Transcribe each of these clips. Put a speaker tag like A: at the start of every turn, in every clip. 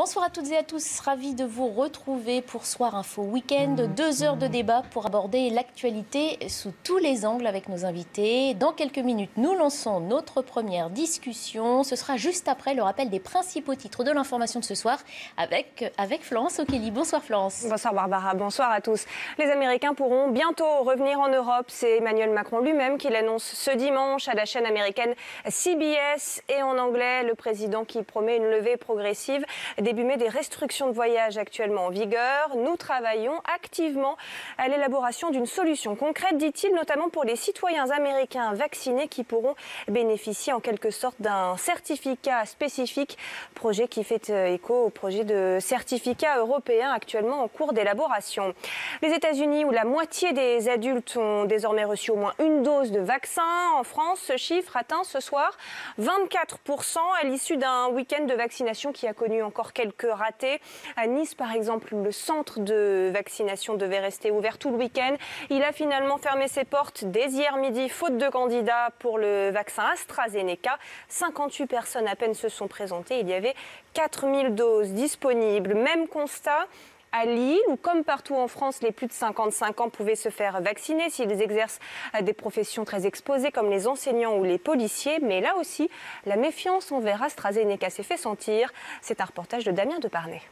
A: Bonsoir à toutes et à tous, ravi de vous retrouver pour Soir Info Week-end. 2 heures de débat pour aborder l'actualité sous tous les angles avec nos invités. Dans quelques minutes, nous lançons notre première discussion. Ce sera juste après le rappel des principaux titres de l'information de ce soir avec Florence Okeli. Bonsoir Florence.
B: Bonsoir Barbara, bonsoir à tous. Les Américains pourront bientôt revenir en Europe. C'est Emmanuel Macron lui-même qui l'annonce ce dimanche à la chaîne américaine CBS. Et en anglais, le président qui promet une levée progressive début mai des restrictions de voyage actuellement en vigueur. Nous travaillons activement à l'élaboration d'une solution concrète, dit-il, notamment pour les citoyens américains vaccinés qui pourront bénéficier en quelque sorte d'un certificat spécifique, projet qui fait écho au projet de certificat européen actuellement en cours d'élaboration. Les États-Unis, où la moitié des adultes ont désormais reçu au moins une dose de vaccin. En France, ce chiffre atteint ce soir 24% à l'issue d'un week-end de vaccination qui a connu encore quelques ratés. À Nice, par exemple, le centre de vaccination devait rester ouvert tout le week-end. Il a finalement fermé ses portes dès hier midi, faute de candidats pour le vaccin AstraZeneca. 58 personnes à peine se sont présentées. Il y avait 4000 doses disponibles. Même constat à Lille, où comme partout en France, les plus de 55 ans pouvaient se faire vacciner s'ils exercent des professions très exposées comme les enseignants ou les policiers. Mais là aussi, la méfiance envers AstraZeneca s'est fait sentir. C'est un reportage de Damien Deparnay.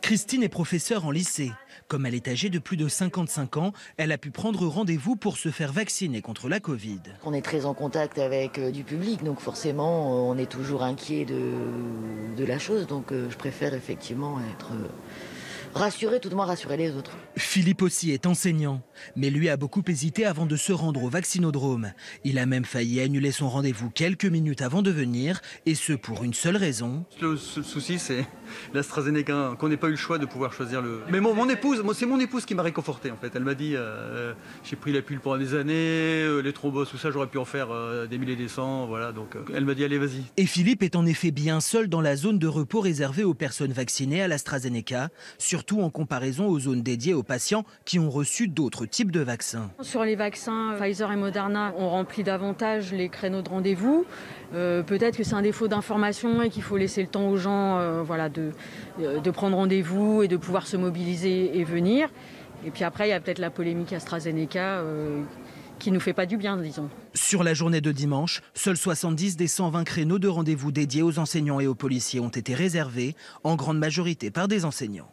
C: Christine est professeure en lycée. Comme elle est âgée de plus de 55 ans, elle a pu prendre rendez-vous pour se faire vacciner contre la Covid.
D: On est très en contact avec du public, donc forcément on est toujours inquiet de la chose. Donc je préfère effectivement être rassuré, tout de moins rassurer les autres.
C: Philippe aussi est enseignant, mais lui a beaucoup hésité avant de se rendre au vaccinodrome. Il a même failli annuler son rendez-vous quelques minutes avant de venir, et ce pour une seule raison.
E: Le souci, c'est l'AstraZeneca, qu'on n'ait pas eu le choix de pouvoir choisir le... Mais mon épouse, c'est mon épouse qui m'a réconforté en fait. Elle m'a dit, j'ai pris la pilule pendant des années, les thromboses, tout ça, j'aurais pu en faire des milliers et des cents, voilà. Donc elle m'a dit, allez, vas-y.
C: Et Philippe est en effet bien seul dans la zone de repos réservée aux personnes vaccinées à l'AstraZeneca, surtout en comparaison aux zones dédiées aux patients qui ont reçu d'autres types de vaccins.
F: Sur les vaccins Pfizer et Moderna, on remplit davantage les créneaux de rendez-vous. Peut-être que c'est un défaut d'information et qu'il faut laisser le temps aux gens de prendre rendez-vous et de pouvoir se mobiliser et venir. Et puis après, il y a peut-être la polémique AstraZeneca qui ne nous fait pas du bien, disons.
C: Sur la journée de dimanche, seuls 70 des 120 créneaux de rendez-vous dédiés aux enseignants et aux policiers ont été réservés, en grande majorité par des enseignants.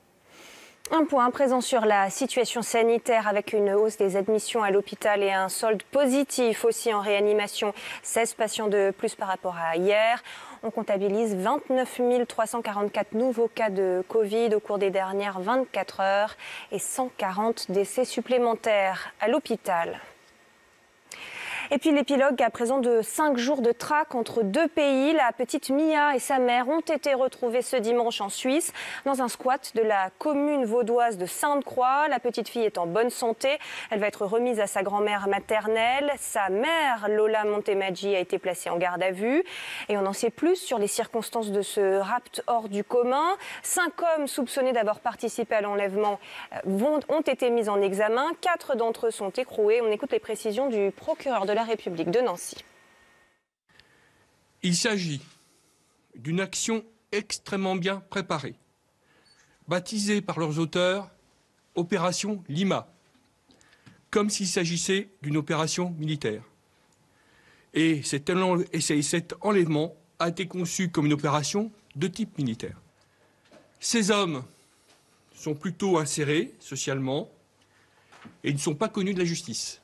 B: Un point à présent sur la situation sanitaire avec une hausse des admissions à l'hôpital et un solde positif aussi en réanimation. 16 patients de plus par rapport à hier. On comptabilise 29 344 nouveaux cas de Covid au cours des dernières 24 heures et 140 décès supplémentaires à l'hôpital. Et puis l'épilogue à présent de 5 jours de traque entre deux pays. La petite Mia et sa mère ont été retrouvées ce dimanche en Suisse dans un squat de la commune vaudoise de Sainte-Croix. La petite fille est en bonne santé. Elle va être remise à sa grand-mère maternelle. Sa mère, Lola Montemaggi, a été placée en garde à vue. Et on en sait plus sur les circonstances de ce rapt hors du commun. 5 hommes soupçonnés d'avoir participé à l'enlèvement ont été mis en examen. 4 d'entre eux sont écroués. On écoute les précisions du procureur de la République de Nancy.
G: Il s'agit d'une action extrêmement bien préparée, baptisée par leurs auteurs Opération Lima, comme s'il s'agissait d'une opération militaire. Et cet enlèvement a été conçu comme une opération de type militaire. Ces hommes sont plutôt insérés socialement et ne sont pas connus de la justice.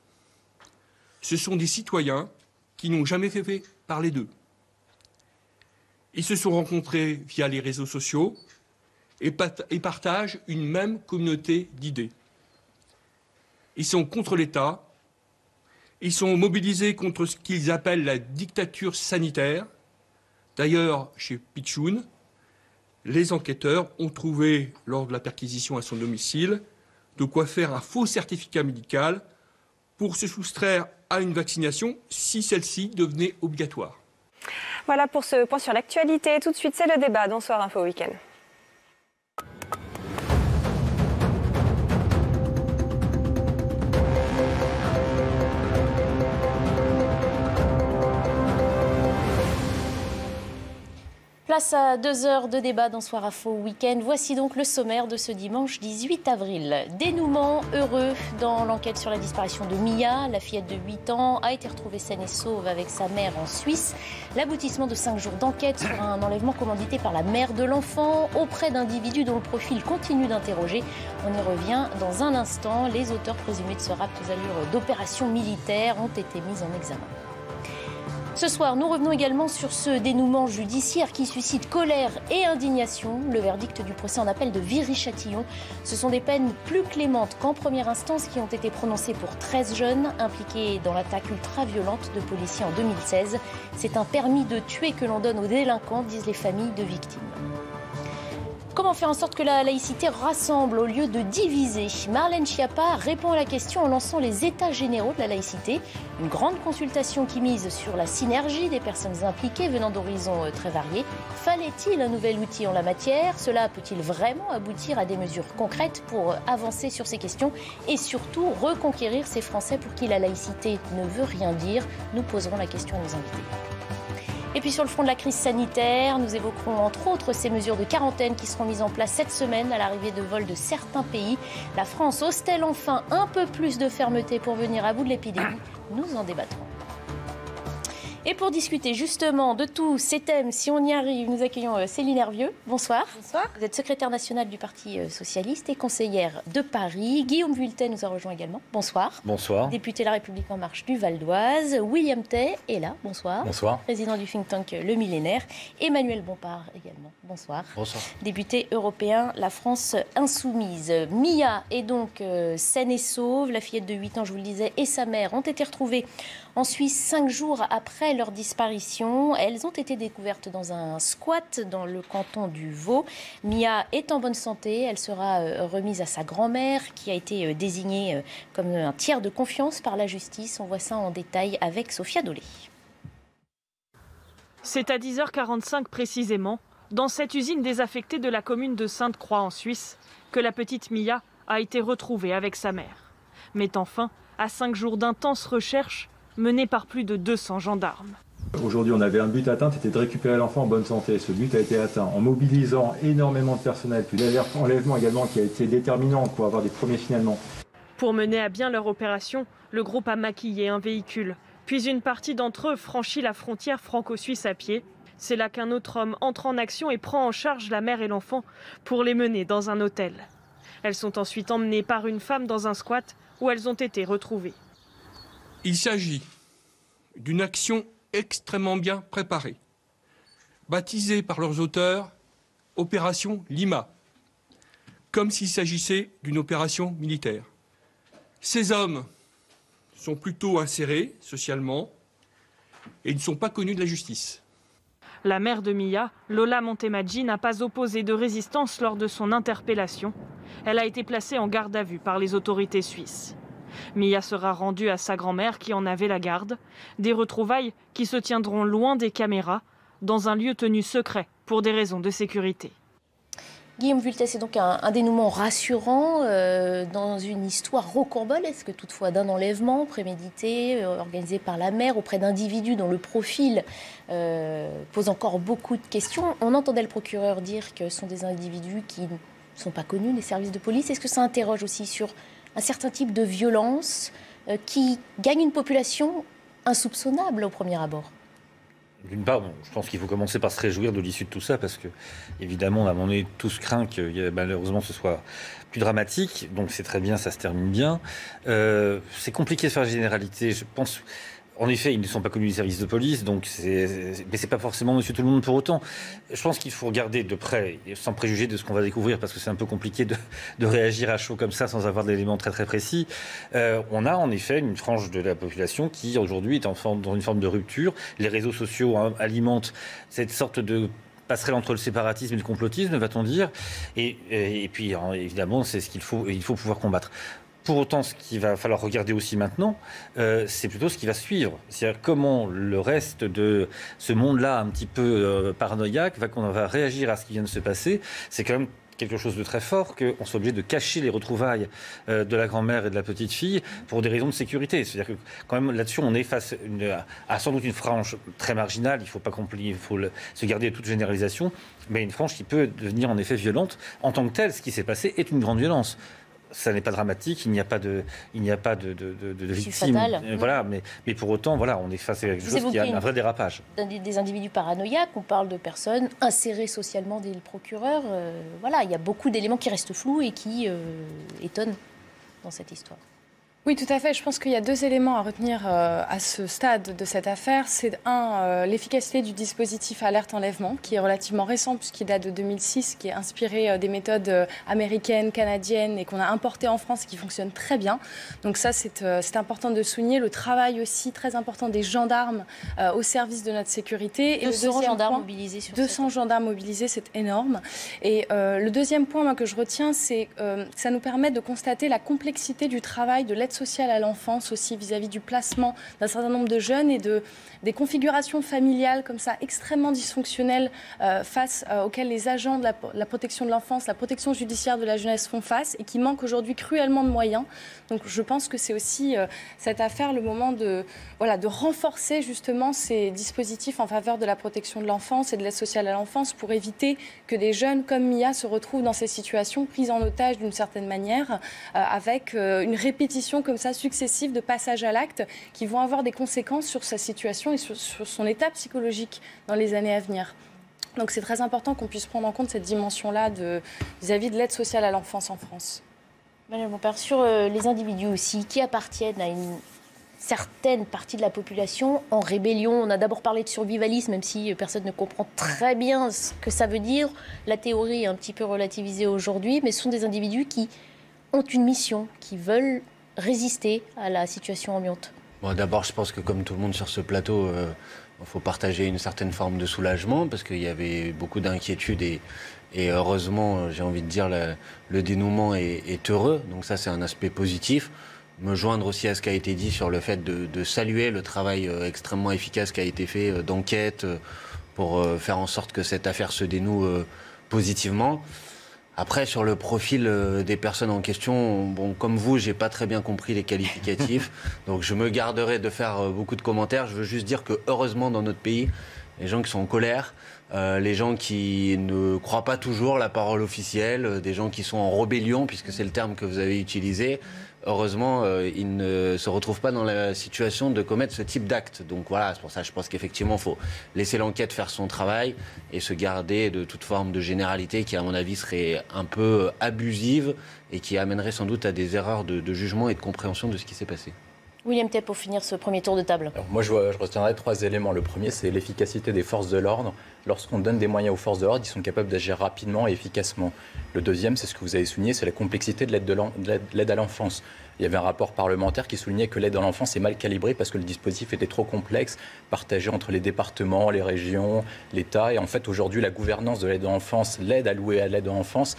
G: Ce sont des citoyens qui n'ont jamais fait parler d'eux. Ils se sont rencontrés via les réseaux sociaux et partagent une même communauté d'idées. Ils sont contre l'État, ils sont mobilisés contre ce qu'ils appellent la dictature sanitaire. D'ailleurs, chez Pichoun, les enquêteurs ont trouvé, lors de la perquisition à son domicile, de quoi faire un faux certificat médical pour se soustraire à une vaccination si celle-ci devenait obligatoire.
B: Voilà pour ce point sur l'actualité. Tout de suite, c'est le débat dans Soir Info Week-end.
A: Place à 2 heures de débat dans Soir Info Week-end. Voici donc le sommaire de ce dimanche 18 avril. Dénouement heureux dans l'enquête sur la disparition de Mia. La fillette de 8 ans a été retrouvée saine et sauve avec sa mère en Suisse. L'aboutissement de 5 jours d'enquête sur un enlèvement commandité par la mère de l'enfant auprès d'individus dont le profil continue d'interroger. On y revient dans un instant. Les auteurs présumés de ce rapt aux allures d'opérations militaires ont été mis en examen. Ce soir, nous revenons également sur ce dénouement judiciaire qui suscite colère et indignation. Le verdict du procès en appel de Viry-Châtillon. Ce sont des peines plus clémentes qu'en première instance qui ont été prononcées pour 13 jeunes impliqués dans l'attaque ultra-violente de policiers en 2016. C'est un permis de tuer que l'on donne aux délinquants, disent les familles de victimes. Comment faire en sorte que la laïcité rassemble au lieu de diviser? Marlène Schiappa répond à la question en lançant les états généraux de la laïcité. Une grande consultation qui mise sur la synergie des personnes impliquées venant d'horizons très variés. Fallait-il un nouvel outil en la matière? Cela peut-il vraiment aboutir à des mesures concrètes pour avancer sur ces questions et surtout reconquérir ces Français pour qui la laïcité ne veut rien dire? Nous poserons la question à nos invités. Et puis sur le front de la crise sanitaire, nous évoquerons entre autres ces mesures de quarantaine qui seront mises en place cette semaine à l'arrivée de vols de certains pays. La France ose-t-elle enfin un peu plus de fermeté pour venir à bout de l'épidémie? Nous en débattrons. Et pour discuter justement de tous ces thèmes, si on y arrive, nous accueillons Céline Hervieux. Bonsoir.
H: Bonsoir.
A: Vous êtes secrétaire nationale du Parti socialiste et conseillère de Paris. Guillaume Vuilletet nous a rejoint également. Bonsoir.
I: Bonsoir.
A: Député La République En Marche du Val d'Oise. William Tay est là. Bonsoir.
I: Bonsoir.
A: Président du think tank Le Millénaire. Emmanuel Bompard également. Bonsoir.
I: Bonsoir.
A: Député européen La France Insoumise. Mia est donc saine et sauve. La fillette de 8 ans, je vous le disais, et sa mère ont été retrouvées en Suisse 5 jours après leur disparition. Elles ont été découvertes dans un squat dans le canton du Vaud. Mia est en bonne santé. Elle sera remise à sa grand-mère qui a été désignée comme un tiers de confiance par la justice. On voit ça en détail avec Sophia Dolé.
J: C'est à 10h45 précisément, dans cette usine désaffectée de la commune de Sainte-Croix en Suisse, que la petite Mia a été retrouvée avec sa mère, mettant fin à 5 jours d'intenses recherches menées par plus de 200 gendarmes.
K: Aujourd'hui, on avait un but atteint, c'était de récupérer l'enfant en bonne santé. Ce but a été atteint en mobilisant énormément de personnel, puis l'alerte enlèvement également qui a été déterminant pour avoir des premiers signalements.
J: Pour mener à bien leur opération, le groupe a maquillé un véhicule. Puis une partie d'entre eux franchit la frontière franco-suisse à pied. C'est là qu'un autre homme entre en action et prend en charge la mère et l'enfant pour les mener dans un hôtel. Elles sont ensuite emmenées par une femme dans un squat où elles ont été retrouvées.
G: Il s'agit d'une action extrêmement bien préparée, baptisée par leurs auteurs « Opération Lima », comme s'il s'agissait d'une opération militaire. Ces hommes sont plutôt insérés socialement et ne sont pas connus de la justice.
J: La mère de Mia, Lola Montemaggi, n'a pas opposé de résistance lors de son interpellation. Elle a été placée en garde à vue par les autorités suisses. Mia sera rendue à sa grand-mère qui en avait la garde. Des retrouvailles qui se tiendront loin des caméras, dans un lieu tenu secret pour des raisons de sécurité.
A: Guillaume Vuilletet, c'est donc un dénouement rassurant dans une histoire rocambolesque toutefois d'un enlèvement prémédité, organisé par la mère auprès d'individus dont le profil pose encore beaucoup de questions. On entendait le procureur dire que ce sont des individus qui ne sont pas connus des services de police. Est-ce que ça interroge aussi sur un certain type de violence qui gagne une population insoupçonnable au premier abord?
I: D'une part, je pense qu'il faut commencer par se réjouir de l'issue de tout ça, parce que, évidemment, on a tous craint que malheureusement ce soit plus dramatique. Donc c'est très bien, ça se termine bien. C'est compliqué de faire la généralité. Je pense, en effet, ils ne sont pas connus des services de police, mais c'est pas forcément monsieur tout le monde pour autant. Je pense qu'il faut regarder de près, sans préjuger de ce qu'on va découvrir, parce que c'est un peu compliqué de réagir à chaud comme ça sans avoir d'éléments très très précis. On a en effet une frange de la population qui aujourd'hui est dans une forme de rupture. Les réseaux sociaux alimentent cette sorte de passerelle entre le séparatisme et le complotisme, va-t-on dire. Et puis évidemment, c'est ce qu'il faut pouvoir combattre. Pour autant, ce qu'il va falloir regarder aussi maintenant, c'est plutôt ce qui va suivre. C'est-à-dire comment le reste de ce monde-là, un petit peu paranoïaque, qu'on va réagir à ce qui vient de se passer. C'est quand même quelque chose de très fort qu'on soit obligé de cacher les retrouvailles de la grand-mère et de la petite fille pour des raisons de sécurité. C'est-à-dire que quand même là-dessus, on est face à sans doute une frange très marginale. Il faut se garder de toute généralisation, mais une frange qui peut devenir en effet violente. En tant que telle, ce qui s'est passé est une grande violence. Ça n'est pas dramatique, il n'y a pas de victimes. Voilà, mais pour autant, voilà, on est face à quelque chose qui a un vrai dérapage.
A: Des individus paranoïaques, on parle de personnes insérées socialement dès le procureur. Voilà, il y a beaucoup d'éléments qui restent flous et qui étonnent dans cette histoire.
H: Oui, tout à fait. Je pense qu'il y a 2 éléments à retenir à ce stade de cette affaire. C'est l'efficacité du dispositif alerte enlèvement, qui est relativement récent puisqu'il date de 2006, qui est inspiré des méthodes américaines, canadiennes et qu'on a importé en France et qui fonctionne très bien. Donc ça, c'est important de souligner. Le travail aussi très important des gendarmes au service de notre sécurité. Et
A: 200 gendarmes mobilisés sur
H: 200 gendarmes mobilisés, c'est énorme. Et le deuxième point que je retiens, c'est que ça nous permet de constater la complexité du travail de l'aide sociale à l'enfance aussi vis-à-vis du placement d'un certain nombre de jeunes et des configurations familiales comme ça extrêmement dysfonctionnelles face auxquelles les agents de la protection de l'enfance, la protection judiciaire de la jeunesse font face et qui manquent aujourd'hui cruellement de moyens. Donc je pense que c'est aussi cette affaire le moment de renforcer justement ces dispositifs en faveur de la protection de l'enfance et de l'aide sociale à l'enfance pour éviter que des jeunes comme Mia se retrouvent dans ces situations prises en otage d'une certaine manière avec une répétition comme ça successive de passages à l'acte qui vont avoir des conséquences sur sa situation et sur son état psychologique dans les années à venir. Donc c'est très important qu'on puisse prendre en compte cette dimension-là vis-à-vis de l'aide sociale à l'enfance en France.
A: Madame Bompard, sur les individus aussi qui appartiennent à une certaine partie de la population en rébellion. On a d'abord parlé de survivalisme, même si personne ne comprend très bien ce que ça veut dire. La théorie est un petit peu relativisée aujourd'hui, mais ce sont des individus qui ont une mission, qui veulent résister à la situation ambiante.
L: Bon, d'abord, je pense que comme tout le monde sur ce plateau, il faut partager une certaine forme de soulagement parce qu'il y avait beaucoup d'inquiétudes et heureusement, j'ai envie de dire, le dénouement est heureux. Donc ça, c'est un aspect positif. Me joindre aussi à ce qui a été dit sur le fait de saluer le travail extrêmement efficace qui a été fait d'enquête pour faire en sorte que cette affaire se dénoue positivement. Après, sur le profil des personnes en question, bon, comme vous, j'ai pas très bien compris les qualificatifs, donc je me garderai de faire beaucoup de commentaires. Je veux juste dire que heureusement, dans notre pays, les gens qui sont en colère, les gens qui ne croient pas toujours la parole officielle, des gens qui sont en rébellion, puisque c'est le terme que vous avez utilisé, heureusement, ils ne se retrouvent pas dans la situation de commettre ce type d'acte. Donc voilà, c'est pour ça que je pense qu'effectivement, il faut laisser l'enquête faire son travail et se garder de toute forme de généralité qui, à mon avis, serait un peu abusive et qui amènerait sans doute à des erreurs de jugement et de compréhension de ce qui s'est passé.
A: William They, pour finir ce premier tour de table.
M: Alors moi, je retiendrai 3 éléments. Le premier, c'est l'efficacité des forces de l'ordre. Lorsqu'on donne des moyens aux forces de l'ordre, ils sont capables d'agir rapidement et efficacement. Le deuxième, c'est ce que vous avez souligné, c'est la complexité de l'aide à l'enfance. Il y avait un rapport parlementaire qui soulignait que l'aide à l'enfance est mal calibrée parce que le dispositif était trop complexe, partagé entre les départements, les régions, l'État. Et en fait, aujourd'hui, la gouvernance de l'aide à l'enfance, l'aide allouée à l'aide à l'enfance,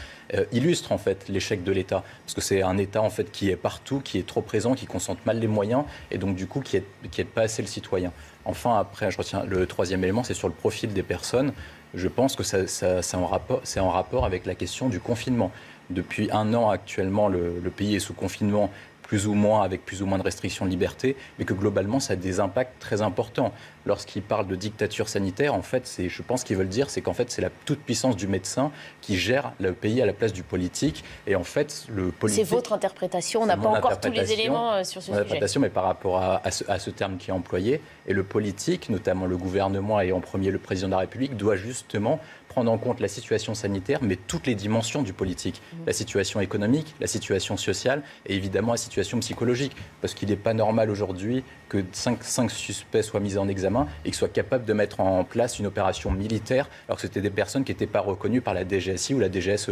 M: illustre en fait l'échec de l'État. Parce que c'est un État en fait qui est partout, qui est trop présent, qui concentre mal les moyens et donc du coup qui aide pas assez le citoyen. Enfin, après, je retiens le troisième élément, c'est sur le profil des personnes. Je pense que c'est en rapport avec la question du confinement. Depuis 1 an actuellement, le pays est sous confinement, plus ou moins, avec plus ou moins de restrictions de liberté, mais que globalement, ça a des impacts très importants. Lorsqu'ils parlent de dictature sanitaire, en fait, je pense qu'ils veulent dire, c'est qu'en fait, c'est la toute-puissance du médecin qui gère le pays à la place du politique. Et en fait, le politique...
A: C'est votre interprétation, on n'a pas encore tous les éléments sur ce sujet.
M: Mais par rapport à ce terme qui est employé, et le politique, notamment le gouvernement et en premier le président de la République, doit justement prendre en compte la situation sanitaire, mais toutes les dimensions du politique. La situation économique, la situation sociale et évidemment la situation psychologique. Parce qu'il n'est pas normal aujourd'hui que 5 suspects soient mis en examen et qu'ils soient capables de mettre en place une opération militaire alors que c'était des personnes qui n'étaient pas reconnues par la DGSI ou la DGSE.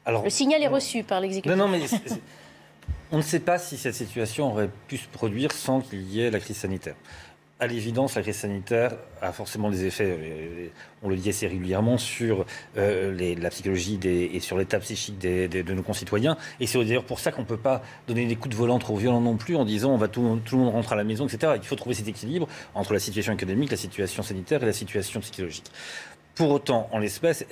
A: Alors, le signal est reçu par l'exécutif.
I: Non, mais on ne sait pas si cette situation aurait pu se produire sans qu'il y ait la crise sanitaire. À l'évidence, la crise sanitaire a forcément des effets, on le dit assez régulièrement, sur la psychologie et sur l'état psychique de nos concitoyens. Et c'est d'ailleurs pour ça qu'on ne peut pas donner des coups de volant trop violents non plus en disant tout le monde rentre à la maison, etc. Il faut trouver cet équilibre entre la situation économique, la situation sanitaire et la situation psychologique. Pour autant, en l'espèce,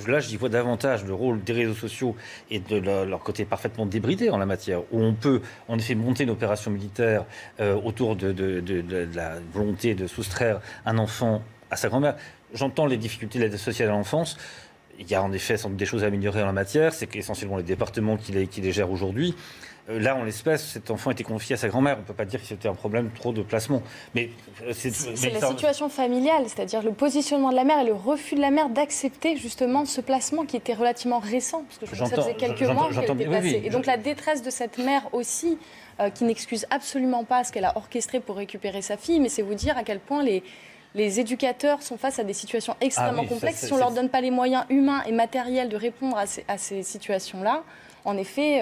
I: là, j'y vois davantage le rôle des réseaux sociaux et de leur côté parfaitement débridé en la matière, où on peut en effet monter une opération militaire autour de la volonté de soustraire un enfant à sa grand-mère. J'entends les difficultés de l'aide sociale à l'enfance. Il y a en effet sans doute des choses à améliorer en la matière. C'est essentiellement les départements qui les gèrent aujourd'hui. Là, en l'espèce, cet enfant était confié à sa grand-mère. On ne peut pas dire que c'était un problème trop de placement. Mais
H: c'est la situation familiale, c'est-à-dire le positionnement de la mère et le refus de la mère d'accepter justement ce placement qui était relativement récent, parce que je crois que ça faisait quelques mois qu'elle était placée. Et donc la détresse de cette mère aussi, qui n'excuse absolument pas ce qu'elle a orchestré pour récupérer sa fille, mais c'est vous dire à quel point les éducateurs sont face à des situations extrêmement complexes. Si on ne leur donne pas les moyens humains et matériels de répondre à ces situations-là, en effet,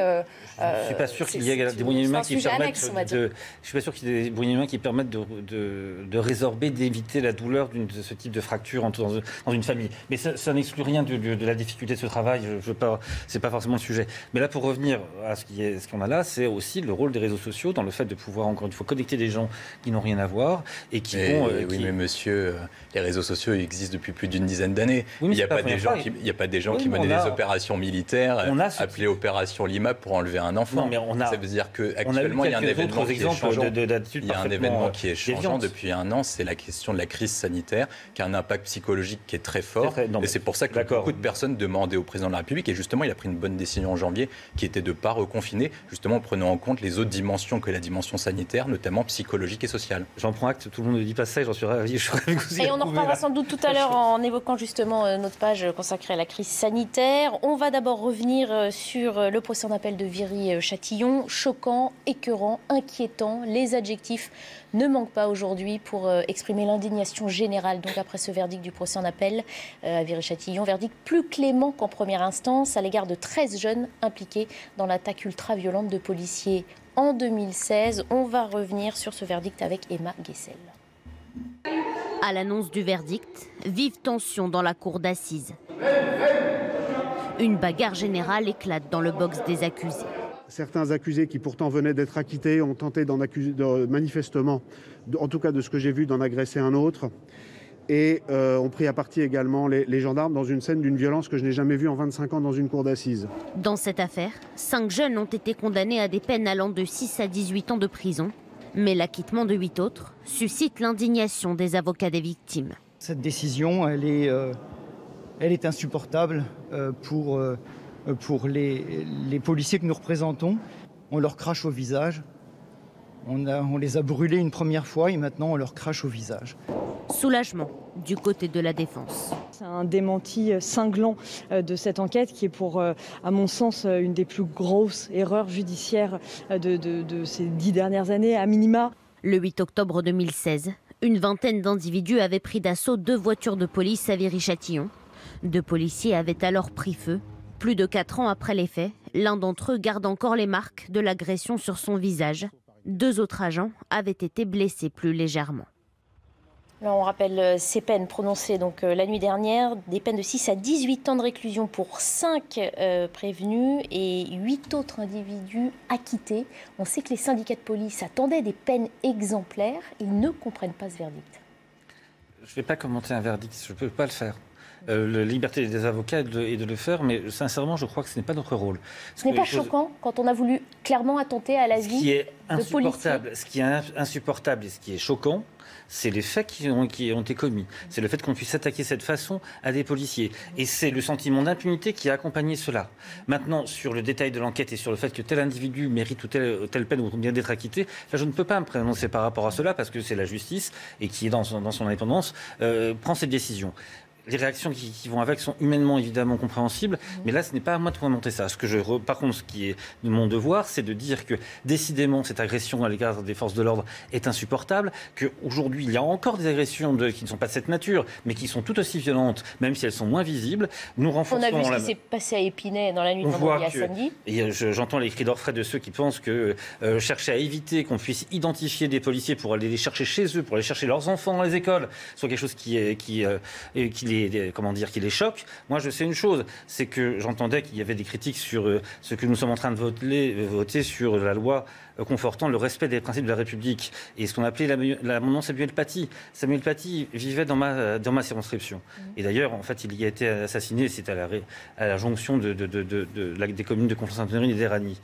I: je ne suis pas sûr qu'il y ait des moyens humains qui permettent je suis pas sûr qu'il y ait des moyens humains qui permettent de résorber, d'éviter la douleur de ce type de fracture dans une famille. Mais ça n'exclut rien de la difficulté de ce travail. C'est pas forcément le sujet. Mais là, pour revenir à ce qu'on a là, c'est aussi le rôle des réseaux sociaux dans le fait de pouvoir encore une fois connecter des gens qui n'ont rien à voir et qui vont.
M: Oui, mais monsieur, les réseaux sociaux existent depuis plus d'une dizaine d'années. Oui, il n'y a pas des gens qui menaient des opérations militaires appelées opération Lima pour enlever un enfant.
I: Non, mais
M: ça veut dire qu'actuellement, il y a un événement qui est changeant. Il y a un événement qui est changeant depuis un an, c'est la question de la crise sanitaire, qui a un impact psychologique qui est très fort. Et c'est pour ça que beaucoup de personnes demandaient au président de la République, et justement, il a pris une bonne décision en janvier, qui était de ne pas reconfiner, justement en prenant en compte les autres dimensions que la dimension sanitaire, notamment psychologique et sociale.
I: J'en prends acte, tout le monde ne dit pas ça, et j'en suis ravi.
A: Et on en reparlera sans doute tout à l'heure en évoquant justement notre page consacrée à la crise sanitaire. On va d'abord revenir sur le procès en appel de Viry-Châtillon. Choquant, écœurant, inquiétant. Les adjectifs ne manquent pas aujourd'hui pour exprimer l'indignation générale. Donc après ce verdict du procès en appel à Viry-Châtillon, verdict plus clément qu'en première instance à l'égard de 13 jeunes impliqués dans l'attaque ultra-violente de policiers en 2016. On va revenir sur ce verdict avec Emma Guessel.
N: À l'annonce du verdict, vive tension dans la cour d'assises. Une bagarre générale éclate dans le box des accusés.
O: Certains accusés qui pourtant venaient d'être acquittés ont tenté manifestement, en tout cas de ce que j'ai vu, d'en agresser un autre. Et ont pris à partie également les gendarmes dans une scène d'une violence que je n'ai jamais vue en 25 ans dans une cour d'assises.
N: Dans cette affaire, 5 jeunes ont été condamnés à des peines allant de 6 à 18 ans de prison. Mais l'acquittement de 8 autres suscite l'indignation des avocats des victimes.
P: Cette décision, elle est insupportable pour les policiers que nous représentons. On leur crache au visage. On les a brûlés une première fois et maintenant on leur crache au visage.
N: Soulagement du côté de la défense.
F: C'est un démenti cinglant de cette enquête qui est pour, à mon sens, une des plus grosses erreurs judiciaires de ces 10 dernières années, à minima.
N: Le 8 octobre 2016, une vingtaine d'individus avaient pris d'assaut 2 voitures de police à Viry-Châtillon. 2 policiers avaient alors pris feu. Plus de 4 ans après les faits, l'un d'entre eux garde encore les marques de l'agression sur son visage. 2 autres agents avaient été blessés plus légèrement.
A: Là, on rappelle ces peines prononcées donc, la nuit dernière, des peines de 6 à 18 ans de réclusion pour 5 prévenus et 8 autres individus acquittés. On sait que les syndicats de police attendaient des peines exemplaires. Ils ne comprennent pas ce verdict.
I: Je ne vais pas commenter un verdict, je ne peux pas le faire. La liberté des avocats est de le faire, mais sincèrement, je crois que ce n'est pas notre rôle.
A: Ce n'est pas choquant quand on a voulu clairement attenter à la vie de policiers.
I: Ce qui est insupportable et ce qui est choquant, c'est les faits qui ont été commis. C'est le fait qu'on puisse s'attaquer de cette façon à des policiers. Et c'est le sentiment d'impunité qui a accompagné cela. Maintenant, sur le détail de l'enquête et sur le fait que tel individu mérite ou telle peine ou bien d'être acquitté, là, je ne peux pas me prononcer par rapport à cela parce que c'est la justice et qui est dans son indépendance, prend cette décision. Les réactions qui vont avec sont humainement évidemment compréhensibles, mais là ce n'est pas à moi de commenter ça. Par contre, ce qui est de mon devoir, c'est de dire que décidément cette agression à l'égard des forces de l'ordre est insupportable, qu'aujourd'hui il y a encore des agressions qui ne sont pas de cette nature, mais qui sont tout aussi violentes, même si elles sont moins visibles. Nous renforçons.
A: On a vu ce qui s'est passé à Épinay dans la nuit de vendredi à samedi.
I: Et j'entends les cris d'orfraie de ceux qui pensent que chercher à éviter qu'on puisse identifier des policiers pour aller les chercher chez eux, pour aller chercher leurs enfants dans les écoles, soit quelque chose qui les les choque. Moi, je sais une chose, c'est que j'entendais qu'il y avait des critiques sur ce que nous sommes en train de voter sur la loi confortant le respect des principes de la République et ce qu'on appelait l'amendement Samuel Paty. Samuel Paty vivait dans ma circonscription. Et d'ailleurs, en fait, il y a été assassiné, c'est à la jonction des communes de Conflans-Sainte-Honorine et d'Éragny.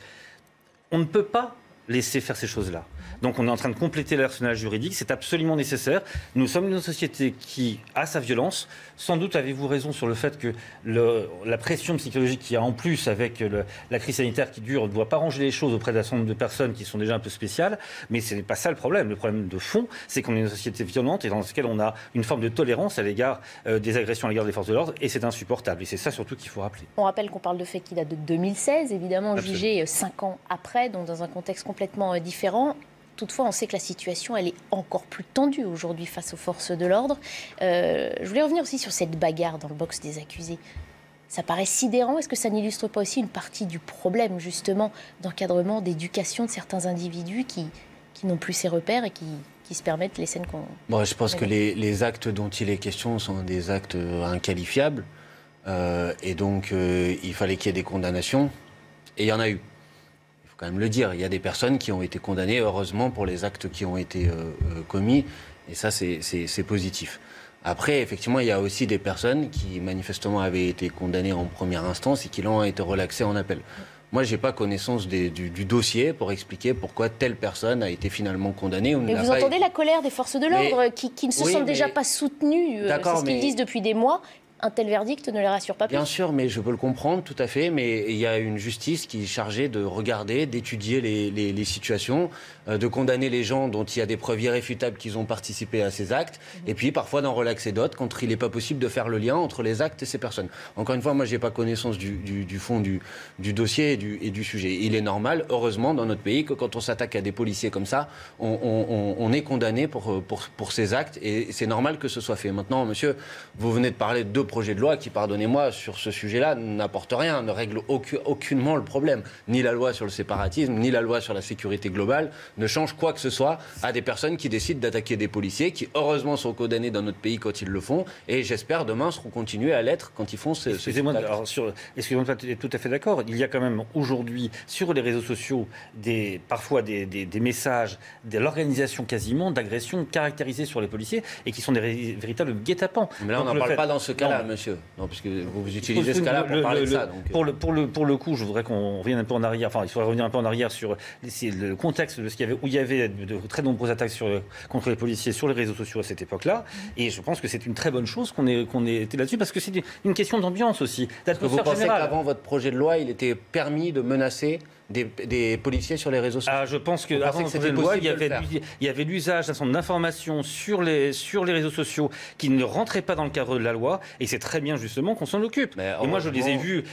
I: On ne peut pas laisser faire ces choses-là. Donc on est en train de compléter l'arsenal juridique, c'est absolument nécessaire. Nous sommes une société qui a sa violence. Sans doute avez-vous raison sur le fait que la pression psychologique qu'il y a en plus avec la crise sanitaire qui dure ne doit pas ranger les choses auprès d'un certain nombre de personnes qui sont déjà un peu spéciales, mais ce n'est pas ça le problème. Le problème de fond, c'est qu'on est une société violente et dans laquelle on a une forme de tolérance à l'égard des agressions à l'égard des forces de l'ordre et c'est insupportable. Et c'est ça surtout qu'il faut rappeler.
A: On rappelle qu'on parle de faits qui datent de 2016, évidemment
I: Absolument.
A: jugés 5 ans après, donc dans un contexte complètement différent. Toutefois, on sait que la situation, elle est encore plus tendue aujourd'hui face aux forces de l'ordre. Je voulais revenir aussi sur cette bagarre dans le box des accusés. Ça paraît sidérant. Est-ce que ça n'illustre pas aussi une partie du problème, justement, d'encadrement, d'éducation de certains individus qui n'ont plus ces repères et qui se permettent les scènes qu'on...
L: Bon, je pense que les actes dont il est question sont des actes inqualifiables. Et donc, il fallait qu'il y ait des condamnations. Et il y en a eu. Quand même le dire, il y a des personnes qui ont été condamnées, heureusement, pour les actes qui ont été commis, et ça, c'est positif. Après, effectivement, il y a aussi des personnes qui, manifestement, avaient été condamnées en première instance et qui l'ont été relaxées en appel. Moi, je n'ai pas connaissance du dossier pour expliquer pourquoi telle personne a été finalement condamnée.
A: Mais vous entendez la colère des forces de l'ordre qui ne se sentent déjà pas soutenues, c'est ce qu'ils disent depuis des mois. Un tel verdict ne les rassure pas plus.
L: Bien sûr, mais je peux le comprendre tout à fait, mais il y a une justice qui est chargée de regarder, d'étudier les situations, de condamner les gens dont il y a des preuves irréfutables qu'ils ont participé à ces actes, et puis parfois d'en relaxer d'autres quand il n'est pas possible de faire le lien entre les actes et ces personnes. Encore une fois, moi je n'ai pas connaissance du fond du dossier et du sujet. Il est normal, heureusement, dans notre pays, que quand on s'attaque à des policiers comme ça, on est condamné pour ces actes, et c'est normal que ce soit fait. Maintenant, monsieur, vous venez de parler de deux projets de loi qui, pardonnez-moi, sur ce sujet-là, n'apportent rien, ne règlent aucunement le problème. Ni la loi sur le séparatisme, ni la loi sur la sécurité globale ne changent quoi que ce soit à des personnes qui décident d'attaquer des policiers, qui heureusement sont condamnés dans notre pays quand ils le font, et j'espère demain seront continués à l'être quand ils font ce
I: Excusez-moi, excusez-moi, tout à fait d'accord. Il y a quand même aujourd'hui sur les réseaux sociaux parfois des messages de l'organisation quasiment d'agressions caractérisées sur les policiers et qui sont des véritables guet-apens.
L: Mais là, on n'en parle pas dans ce cas-là. Monsieur. Non, puisque vous utilisez ce cas-là pour parler de ça. Donc...
I: Pour le coup, je voudrais qu'on revienne un peu en arrière. Enfin, il faudrait revenir un peu en arrière sur le contexte de ce qu'il y avait, où il y avait de très nombreuses attaques contre les policiers sur les réseaux sociaux à cette époque-là. Et je pense que c'est une très bonne chose qu'on ait été là-dessus parce que c'est une question d'ambiance aussi, d'atmosphère générale.
L: Vous pensez qu'avant votre projet de loi, il était permis de menacer des policiers sur les réseaux sociaux?
I: Je pense qu'avant le projet de loi, il y avait l'usage d'un certain nombre d'informations sur les réseaux sociaux qui ne rentraient pas dans le cadre de la loi, et c'est très bien justement qu'on s'en occupe. Et moi, je les ai vus,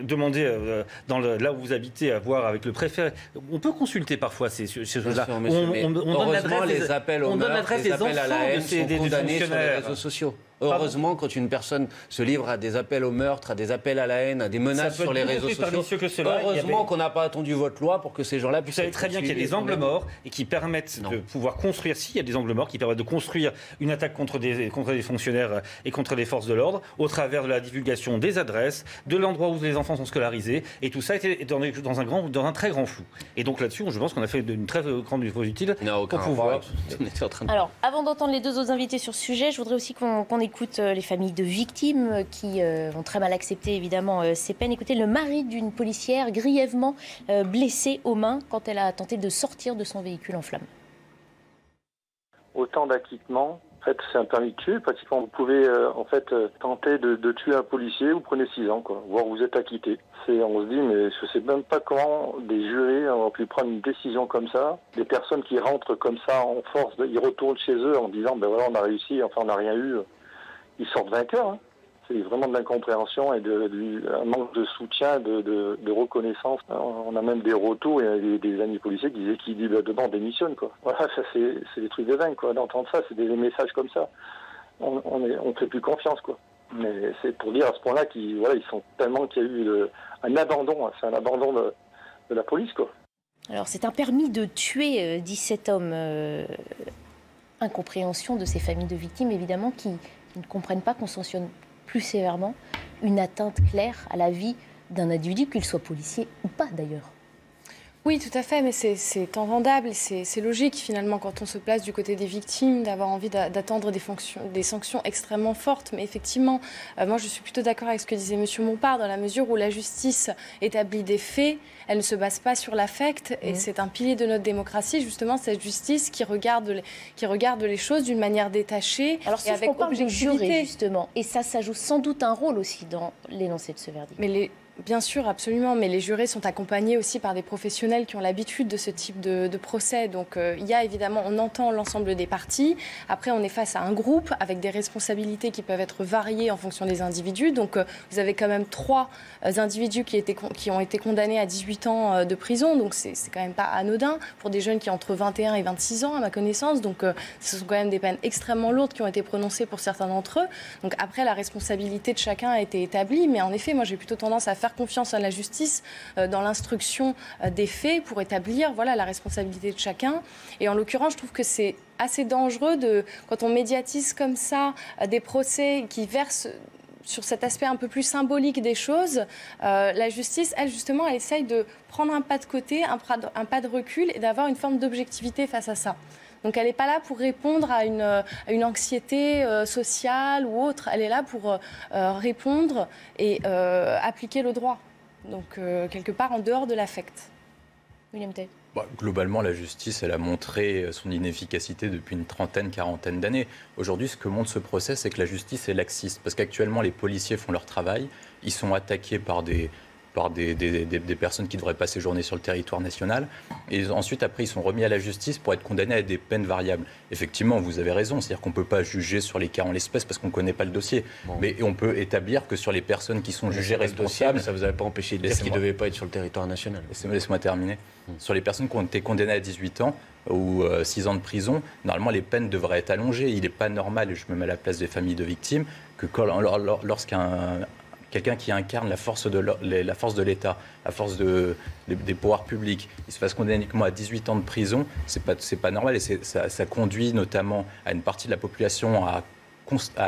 I: demander là où vous habitez, à voir avec le préfet. On peut consulter parfois ces choses-là.
L: Heureusement, les appels au meurtre, les appels à la haine sont condamnés sur les réseaux sociaux. Heureusement, quand une personne se livre à des appels au meurtre, à des appels à la haine, à des menaces sur les réseaux sociaux, heureusement qu'on n'a pas attendu votre loi pour que ces gens-là puissent...
I: Vous savez très bien qu'il y a des angles morts et qui permettent de pouvoir construire, s'il y a des angles morts, qui permettent de construire une attaque contre des fonctionnaires et contre les forces de l'ordre au travers de la divulgation des adresses, de l'endroit où les enfants sont scolarisés, et tout ça était dans un très grand flou. Et donc là-dessus, je pense qu'on a fait une très grande use utile pour pouvoir...
A: Alors, avant d'entendre les deux autres invités sur ce sujet, je voudrais aussi qu'on écoute les familles de victimes qui ont très mal accepté évidemment ces peines. Écoutez, le mari d'une policière grièvement blessée aux mains quand elle a tenté de sortir de son véhicule en flammes.
Q: Autant d'acquittement. En fait, c'est un permis de tuer. Pratiquement, vous pouvez tenter de tuer un policier, vous prenez 6 ans, voire vous êtes acquitté. On se dit, mais je sais même pas comment des jurés ont pu prendre une décision comme ça. Des personnes qui rentrent comme ça en force, ils retournent chez eux en disant, ben voilà, on a réussi, enfin on n'a rien eu. Ils sortent vainqueurs. C'est vraiment de l'incompréhension et un manque de soutien, de reconnaissance. On a même des retours, il y a des amis policiers qui disent demain on démissionne. Voilà, ça c'est des trucs de dingue, d'entendre ça, c'est des messages comme ça. On fait plus confiance, Mais c'est pour dire à ce point-là qu'ils sont tellement qu'il y a eu un abandon, c'est un abandon de la police,
A: Alors c'est un permis de tuer 17 hommes. Incompréhension de ces familles de victimes, évidemment, qui Ils ne comprennent pas qu'on sanctionne plus sévèrement une atteinte claire à la vie d'un individu, qu'il soit policier ou pas d'ailleurs.
H: Oui, tout à fait, mais c'est entendable, c'est logique finalement quand on se place du côté des victimes d'avoir envie d'attendre des sanctions extrêmement fortes. Mais effectivement, moi je suis plutôt d'accord avec ce que disait M. Montpard, dans la mesure où la justice établit des faits, elle ne se base pas sur l'affect, et c'est un pilier de notre démocratie, justement, cette justice qui regarde les choses d'une manière détachée.
A: Alors
H: et avec
A: on parle de
H: objectivité.
A: jurés, justement, et ça joue sans doute un rôle aussi dans l'énoncé de ce verdict.
H: Mais bien sûr, absolument, mais les jurés sont accompagnés aussi par des professionnels qui ont l'habitude de ce type de procès. Donc il y a évidemment, on entend l'ensemble des parties. Après, on est face à un groupe avec des responsabilités qui peuvent être variées en fonction des individus. Donc vous avez quand même 3 individus qui ont été condamnés à 18 ans de prison. Donc c'est quand même pas anodin pour des jeunes qui ont entre 21 et 26 ans, à ma connaissance. Donc ce sont quand même des peines extrêmement lourdes qui ont été prononcées pour certains d'entre eux. Donc après, la responsabilité de chacun a été établie. Mais en effet, moi j'ai plutôt tendance à faire confiance à la justice dans l'instruction des faits pour établir la responsabilité de chacun. Et en l'occurrence, je trouve que c'est assez dangereux quand on médiatise comme ça des procès qui versent sur cet aspect un peu plus symbolique des choses. La justice, elle, justement, elle essaye de prendre un pas de côté, un pas de recul et d'avoir une forme d'objectivité face à ça. Donc elle n'est pas là pour répondre à une anxiété sociale ou autre. Elle est là pour répondre et appliquer le droit. Donc quelque part en dehors de l'affect.
A: William Tay.
M: Globalement, la justice, elle a montré son inefficacité depuis une quarantaine d'années. Aujourd'hui, ce que montre ce procès, c'est que la justice est laxiste. Parce qu'actuellement, les policiers font leur travail. Ils sont attaqués par des personnes qui devraient pas séjourner sur le territoire national. Et ensuite, après, ils sont remis à la justice pour être condamnés à des peines variables. Effectivement, vous avez raison, c'est-à-dire qu'on ne peut pas juger sur les cas en l'espèce parce qu'on ne connaît pas le dossier. Bon. Mais on peut établir que sur les personnes qui sont jugées responsables...
L: Ça ne vous avait pas empêché de dire qu'ils ne devaient pas être sur le territoire national.
M: Laissez-moi terminer. Sur les personnes qui ont été condamnées à 18 ans ou 6 ans de prison, normalement, les peines devraient être allongées. Il n'est pas normal, et je me mets à la place des familles de victimes, que quelqu'un qui incarne la force de l'État, la force des pouvoirs publics, il se fasse condamner uniquement à 18 ans de prison, c'est pas normal. Et ça conduit notamment à une partie de la population à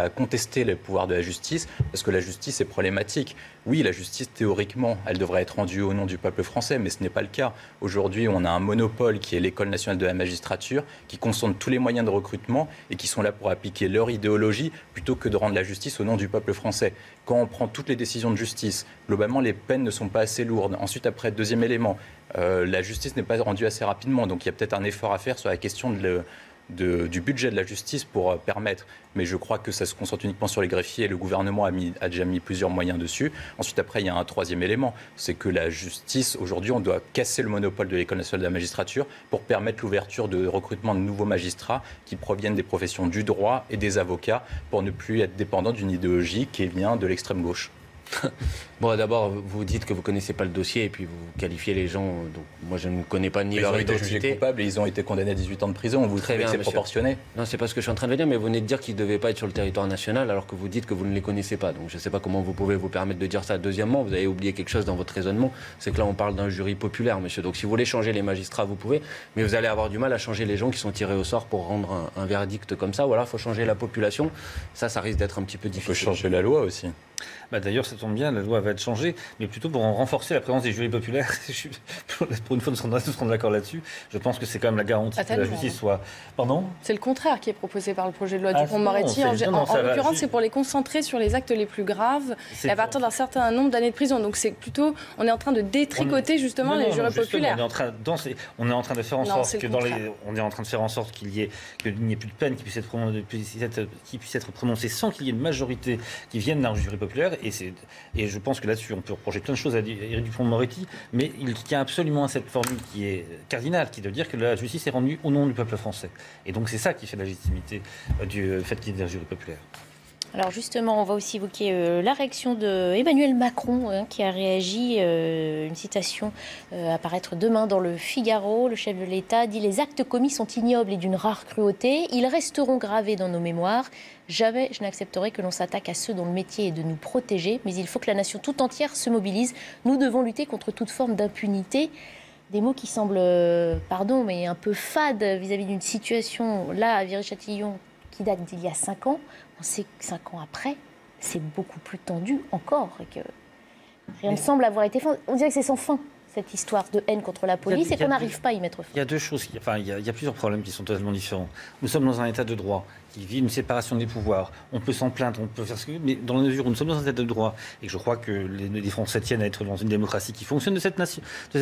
M: contester les pouvoirs de la justice, parce que la justice est problématique. Oui, la justice, théoriquement, elle devrait être rendue au nom du peuple français, mais ce n'est pas le cas. Aujourd'hui, on a un monopole qui est l'École nationale de la magistrature, qui concentre tous les moyens de recrutement et qui sont là pour appliquer leur idéologie plutôt que de rendre la justice au nom du peuple français. Quand on prend toutes les décisions de justice, globalement, les peines ne sont pas assez lourdes. Ensuite, après, deuxième élément, la justice n'est pas rendue assez rapidement, donc il y a peut-être un effort à faire sur la question du budget de la justice pour permettre. Mais je crois que ça se concentre uniquement sur les greffiers et le gouvernement a déjà mis plusieurs moyens dessus. Ensuite, après, il y a un troisième élément, c'est que la justice, aujourd'hui, on doit casser le monopole de l'École nationale de la magistrature pour permettre l'ouverture de recrutement de nouveaux magistrats qui proviennent des professions du droit et des avocats pour ne plus être dépendant d'une idéologie qui vient de l'extrême gauche.
L: Bon, d'abord, vous dites que vous ne connaissez pas le dossier et puis vous qualifiez les gens. Donc, moi, je ne connais pas ni leur identité.
M: Ils ont été jugés coupables et ils ont été condamnés à 18 ans de prison. Vous trouvez que c'est proportionné ?
L: Non, c'est pas ce que je suis en train de dire, mais vous venez de dire qu'ils ne devaient pas être sur le territoire national alors que vous dites que vous ne les connaissez pas. Donc, je ne sais pas comment vous pouvez vous permettre de dire ça. Deuxièmement, vous avez oublié quelque chose dans votre raisonnement, c'est que là, on parle d'un jury populaire, monsieur. Donc, si vous voulez changer les magistrats, vous pouvez, mais vous allez avoir du mal à changer les gens qui sont tirés au sort pour rendre un verdict comme ça. Voilà, il faut changer la population. Ça risque d'être un petit peu difficile.
M: Il faut changer la loi aussi.
I: D'ailleurs, ça tombe bien, la loi va être changée, mais plutôt pour en renforcer la présence des jurys populaires. Pour une fois, nous serons d'accord là-dessus. Je pense que c'est quand même la garantie que la justice soit... Pardon ?
H: C'est le contraire qui est proposé par le projet de loi Dupond-Moretti. En l'occurrence, c'est pour les concentrer sur les actes les plus graves et à partir d'un certain nombre d'années de prison. Donc c'est plutôt... On est en train de détricoter justement les jurys populaires.
I: On est en train de faire en sorte que on est en train de faire en sorte qu'il n'y ait plus de peine qui puisse être prononcée sans qu'il y ait une majorité qui vienne d'un jury populaire. Et je pense que là-dessus, on peut reprocher plein de choses à Éric Dupond-Moretti, mais il tient absolument à cette formule qui est cardinale, qui est de dire que la justice est rendue au nom du peuple français. Et donc c'est ça qui fait la légitimité du fait qu'il y ait un jury populaire.
A: Alors justement, on va aussi évoquer la réaction d'Emmanuel Macron qui a réagi, une citation à paraître demain dans le Figaro. Le chef de l'État dit « Les actes commis sont ignobles et d'une rare cruauté. Ils resteront gravés dans nos mémoires. Jamais je n'accepterai que l'on s'attaque à ceux dont le métier est de nous protéger. Mais il faut que la nation tout entière se mobilise. Nous devons lutter contre toute forme d'impunité. » Des mots qui semblent, pardon, mais un peu fades vis-à-vis d'une situation, là, à Viry-Châtillon, qui date d'il y a 5 ans. On sait que 5 ans après, c'est beaucoup plus tendu encore et que rien ne semble avoir été fait. On dirait que c'est sans fin, cette histoire de haine contre la police et qu'on n'arrive pas à y mettre fin.
I: Il y a deux choses, il y a plusieurs problèmes qui sont totalement différents. Nous sommes dans un état de droit qui vit une séparation des pouvoirs. On peut s'en plaindre, on peut faire ce que... Mais dans la mesure où nous sommes dans un état de droit et que je crois que les Français tiennent à être dans une démocratie qui fonctionne de cette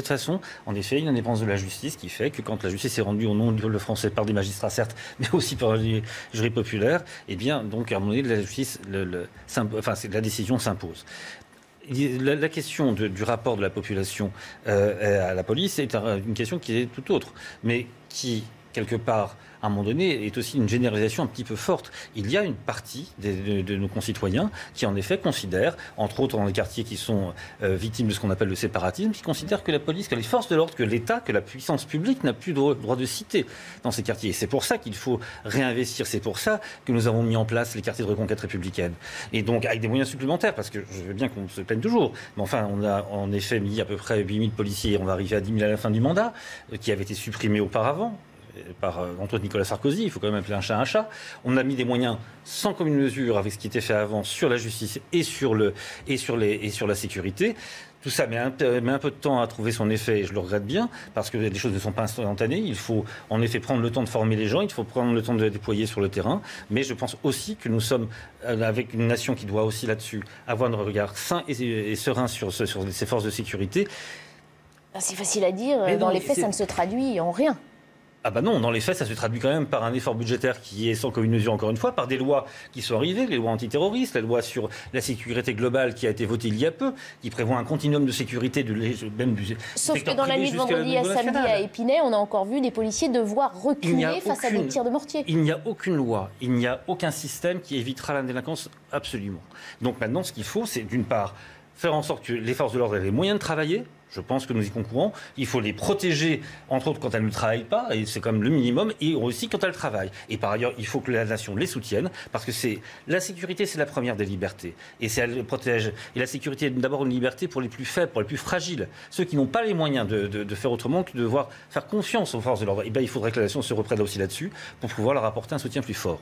I: façon, en effet, il y a une indépendance de la justice qui fait que quand la justice est rendue au nom du peuple français par des magistrats, certes, mais aussi par les jurys populaires, eh bien, donc, à un moment donné, la justice, la décision s'impose. La question du rapport de la population à la police est une question qui est tout autre, mais qui, quelque part, à un moment donné, est aussi une généralisation un petit peu forte. Il y a une partie de nos concitoyens qui, en effet, considèrent, entre autres dans les quartiers qui sont victimes de ce qu'on appelle le séparatisme, qui considèrent que la police, que les forces de l'ordre, que l'État, que la puissance publique n'a plus droit de cité dans ces quartiers. Et c'est pour ça qu'il faut réinvestir. C'est pour ça que nous avons mis en place les quartiers de reconquête républicaine. Et donc, avec des moyens supplémentaires, parce que je veux bien qu'on se plaigne toujours. Mais enfin, on a en effet mis à peu près 8 000 policiers. On va arriver à 10 000 à la fin du mandat, qui avaient été supprimés auparavant par entre Nicolas Sarkozy, il faut quand même appeler un chat un chat. On a mis des moyens sans commune mesure avec ce qui était fait avant sur la justice et sur la sécurité. Tout ça met un peu de temps à trouver son effet et je le regrette bien parce que les choses ne sont pas instantanées. Il faut en effet prendre le temps de former les gens, il faut prendre le temps de les déployer sur le terrain. Mais je pense aussi que nous sommes avec une nation qui doit aussi là-dessus avoir un regard sain et serein sur ses forces de sécurité.
A: C'est facile à dire, mais dans les faits, ça ne se traduit en rien.
I: Ah bah non, dans les faits, ça se traduit quand même par un effort budgétaire qui est sans commune mesure, encore une fois, par des lois qui sont arrivées, les lois antiterroristes, la loi sur la sécurité globale qui a été votée il y a peu, qui prévoit un continuum de sécurité même du
A: Sauf que dans la nuit de vendredi à samedi à Épinay, on a encore vu des policiers devoir reculer face à des tirs de mortier.
I: Il n'y a aucune loi, il n'y a aucun système qui évitera la délinquance absolument. Donc maintenant, ce qu'il faut, c'est d'une part faire en sorte que les forces de l'ordre aient les moyens de travailler. Je pense que nous y concourons. Il faut les protéger, entre autres, quand elles ne travaillent pas, et c'est comme le minimum, et aussi quand elles travaillent. Et par ailleurs, il faut que la nation les soutienne, parce que la sécurité, c'est la première des libertés. Et elle protège. Et la sécurité est d'abord une liberté pour les plus faibles, pour les plus fragiles. Ceux qui n'ont pas les moyens de faire autrement que de devoir faire confiance aux forces de l'ordre. Et bien, il faudrait que la nation se reprenne aussi là-dessus, pour pouvoir leur apporter un soutien plus fort.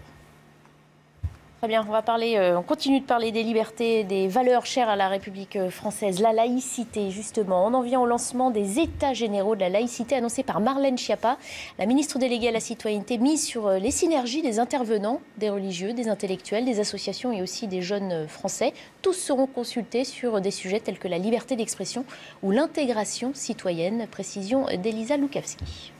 A: Très bien, on continue de parler des libertés, des valeurs chères à la République française, la laïcité justement. On en vient au lancement des États généraux de la laïcité annoncés par Marlène Schiappa, la ministre déléguée à la citoyenneté, mise sur les synergies des intervenants, des religieux, des intellectuels, des associations et aussi des jeunes Français. Tous seront consultés sur des sujets tels que la liberté d'expression ou l'intégration citoyenne. Précision d'Elisa Lukavski.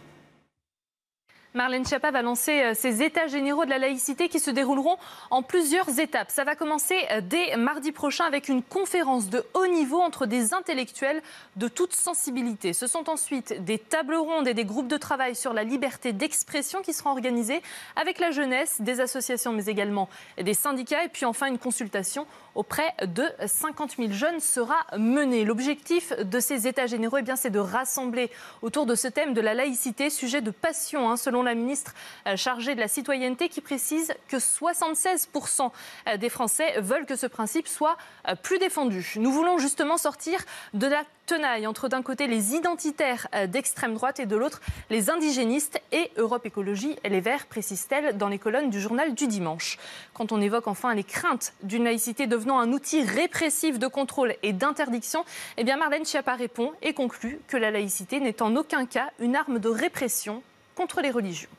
R: Marlène Schiappa va lancer ces États généraux de la laïcité qui se dérouleront en plusieurs étapes. Ça va commencer dès mardi prochain avec une conférence de haut niveau entre des intellectuels de toute sensibilité. Ce sont ensuite des tables rondes et des groupes de travail sur la liberté d'expression qui seront organisés avec la jeunesse, des associations mais également des syndicats. Et puis enfin une consultation auprès de 50 000 jeunes sera menée. L'objectif de ces États généraux, c'est de rassembler autour de ce thème de la laïcité, sujet de passion, selon la ministre chargée de la citoyenneté qui précise que 76% des Français veulent que ce principe soit plus défendu. Nous voulons justement sortir de la tenaille entre d'un côté les identitaires d'extrême droite et de l'autre les indigénistes et Europe Écologie et les Verts, précise-t-elle dans les colonnes du journal du dimanche. Quand on évoque enfin les craintes d'une laïcité devenant un outil répressif de contrôle et d'interdiction, Marlène Schiappa répond et conclut que la laïcité n'est en aucun cas une arme de répression contre les religions.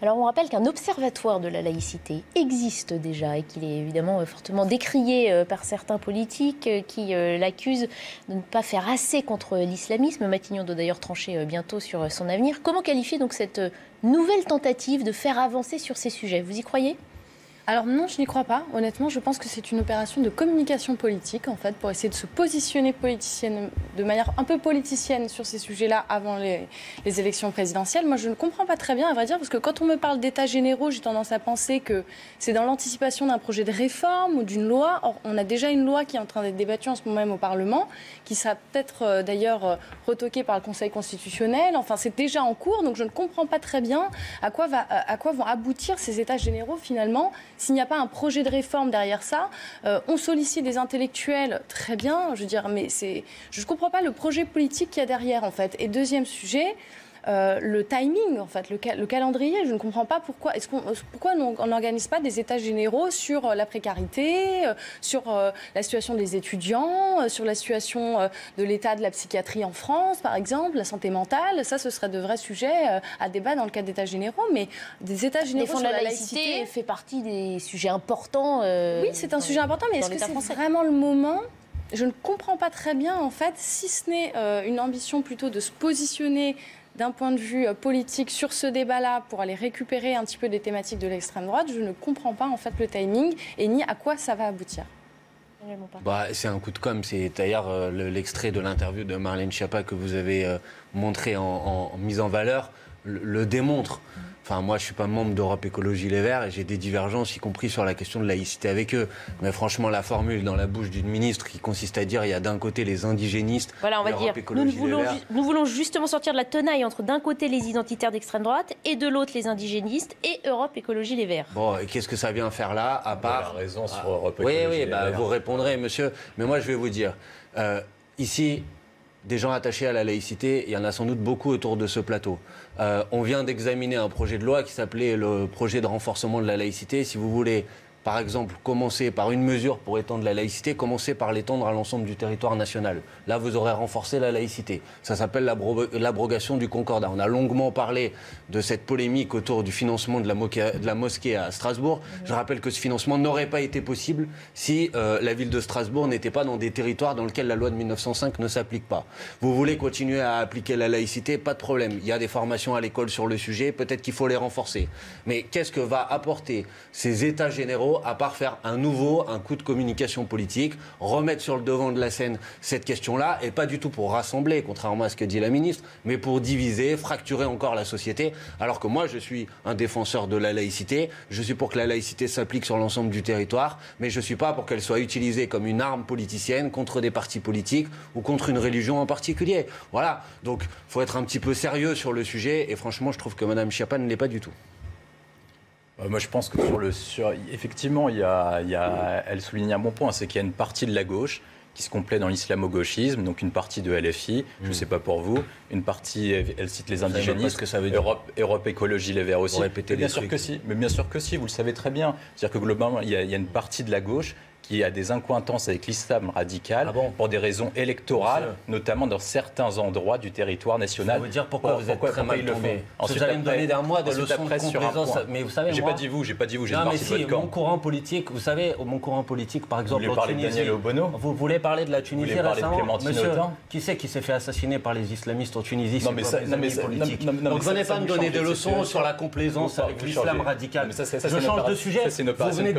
A: Alors on rappelle qu'un observatoire de la laïcité existe déjà et qu'il est évidemment fortement décrié par certains politiques qui l'accusent de ne pas faire assez contre l'islamisme. Matignon doit d'ailleurs trancher bientôt sur son avenir. Comment qualifier donc cette nouvelle tentative de faire avancer sur ces sujets ? Vous y croyez ?
H: Alors non, je n'y crois pas. Honnêtement, je pense que c'est une opération de communication politique, en fait, pour essayer de se positionner de manière un peu politicienne sur ces sujets-là avant les élections présidentielles. Moi, je ne comprends pas très bien, à vrai dire, parce que quand on me parle d'états généraux, j'ai tendance à penser que c'est dans l'anticipation d'un projet de réforme ou d'une loi. Or, on a déjà une loi qui est en train d'être débattue en ce moment même au Parlement, qui sera peut-être d'ailleurs retoquée par le Conseil constitutionnel. Enfin, c'est déjà en cours, donc je ne comprends pas très bien à quoi vont aboutir ces états généraux, finalement, s'il n'y a pas un projet de réforme derrière ça. On sollicite des intellectuels, très bien, je veux dire, mais je ne comprends pas le projet politique qu'il y a derrière, en fait. Et deuxième sujet, le timing, en fait, le calendrier. Je ne comprends pas pourquoi on n'organise pas des états généraux sur la précarité, sur la situation des étudiants, sur la situation de l'état de la psychiatrie en France, par exemple, la santé mentale. Ça, ce serait de vrais sujets à débat dans le cadre d'états généraux, mais des états généraux sur la laïcité
A: fait partie des sujets importants.
H: Oui, c'est un sujet important, mais est-ce que c'est vraiment le moment ? Je ne comprends pas très bien, en fait, si ce n'est une ambition plutôt de se positionner d'un point de vue politique sur ce débat-là pour aller récupérer un petit peu des thématiques de l'extrême droite. Je ne comprends pas, en fait, le timing et ni à quoi ça va aboutir.
L: C'est un coup de com'. C'est d'ailleurs l'extrait de l'interview de Marlène Schiappa que vous avez montré en mise en valeur le démontre. Enfin, moi, je ne suis pas membre d'Europe Écologie Les Verts et j'ai des divergences, y compris sur la question de laïcité avec eux. Mais franchement, la formule dans la bouche d'une ministre qui consiste à dire il y a d'un côté les indigénistes,
A: voilà, on va dire, nous voulons justement sortir de la tenaille entre d'un côté les identitaires d'extrême droite et de l'autre les indigénistes et Europe Écologie Les Verts.
L: Bon, et qu'est-ce que ça vient faire là, à part...
M: La raison sur Europe Écologie
L: Les
M: Verts.
L: Vous répondrez, monsieur. Mais moi, je vais vous dire, ici... Des gens attachés à la laïcité, il y en a sans doute beaucoup autour de ce plateau. On vient d'examiner un projet de loi qui s'appelait le projet de renforcement de la laïcité. Si vous voulez, par exemple, commencer par une mesure pour étendre la laïcité, commencez par l'étendre à l'ensemble du territoire national. Là, vous aurez renforcé la laïcité. Ça s'appelle l'abrogation du Concordat. On a longuement parlé de cette polémique autour du financement de la mosquée à Strasbourg. Je rappelle que ce financement n'aurait pas été possible si la ville de Strasbourg n'était pas dans des territoires dans lesquels la loi de 1905 ne s'applique pas. Vous voulez continuer à appliquer la laïcité, pas de problème. Il y a des formations à l'école sur le sujet, peut-être qu'il faut les renforcer. Mais qu'est-ce que va apporter ces états généraux à part faire un coup de communication politique, remettre sur le devant de la scène cette question-là, et pas du tout pour rassembler, contrairement à ce que dit la ministre, mais pour diviser, fracturer encore la société, alors que moi je suis un défenseur de la laïcité, je suis pour que la laïcité s'applique sur l'ensemble du territoire, mais je ne suis pas pour qu'elle soit utilisée comme une arme politicienne contre des partis politiques ou contre une religion en particulier. Voilà, donc il faut être un petit peu sérieux sur le sujet, et franchement je trouve que Mme Schiappa ne l'est pas du tout.
M: Moi, je pense que effectivement, elle souligne un bon point, c'est qu'il y a une partie de la gauche qui se complaît dans l'islamo-gauchisme, donc une partie de LFI, je ne sais pas pour vous, une partie, elle cite les indigénistes,
L: que ça veut dire.
M: Europe Écologie Les Verts aussi. Bien sûr que si, vous le savez très bien. C'est-à-dire que globalement, il y a une partie de la gauche qui a des accointances avec l'islam radical pour des raisons électorales, notamment dans certains endroits du territoire national.
L: Ça veut dire pourquoi vous êtes très mal tombé. Vous allez me donner d'un mois de leçons de complaisance. Mais vous savez,
M: j'ai pas dit vous, j'ai une partie de votre camp.
L: Mon courant politique, vous savez, par exemple,
M: vous voulez parler de Daniel Obono ?
L: Vous voulez parler de la Tunisie récemment ?
M: Monsieur,
L: qui c'est qui s'est fait assassiner par les islamistes en Tunisie ? Donc venez pas me donner des leçons sur la complaisance avec l'islam radical. Je change de sujet. Vous venez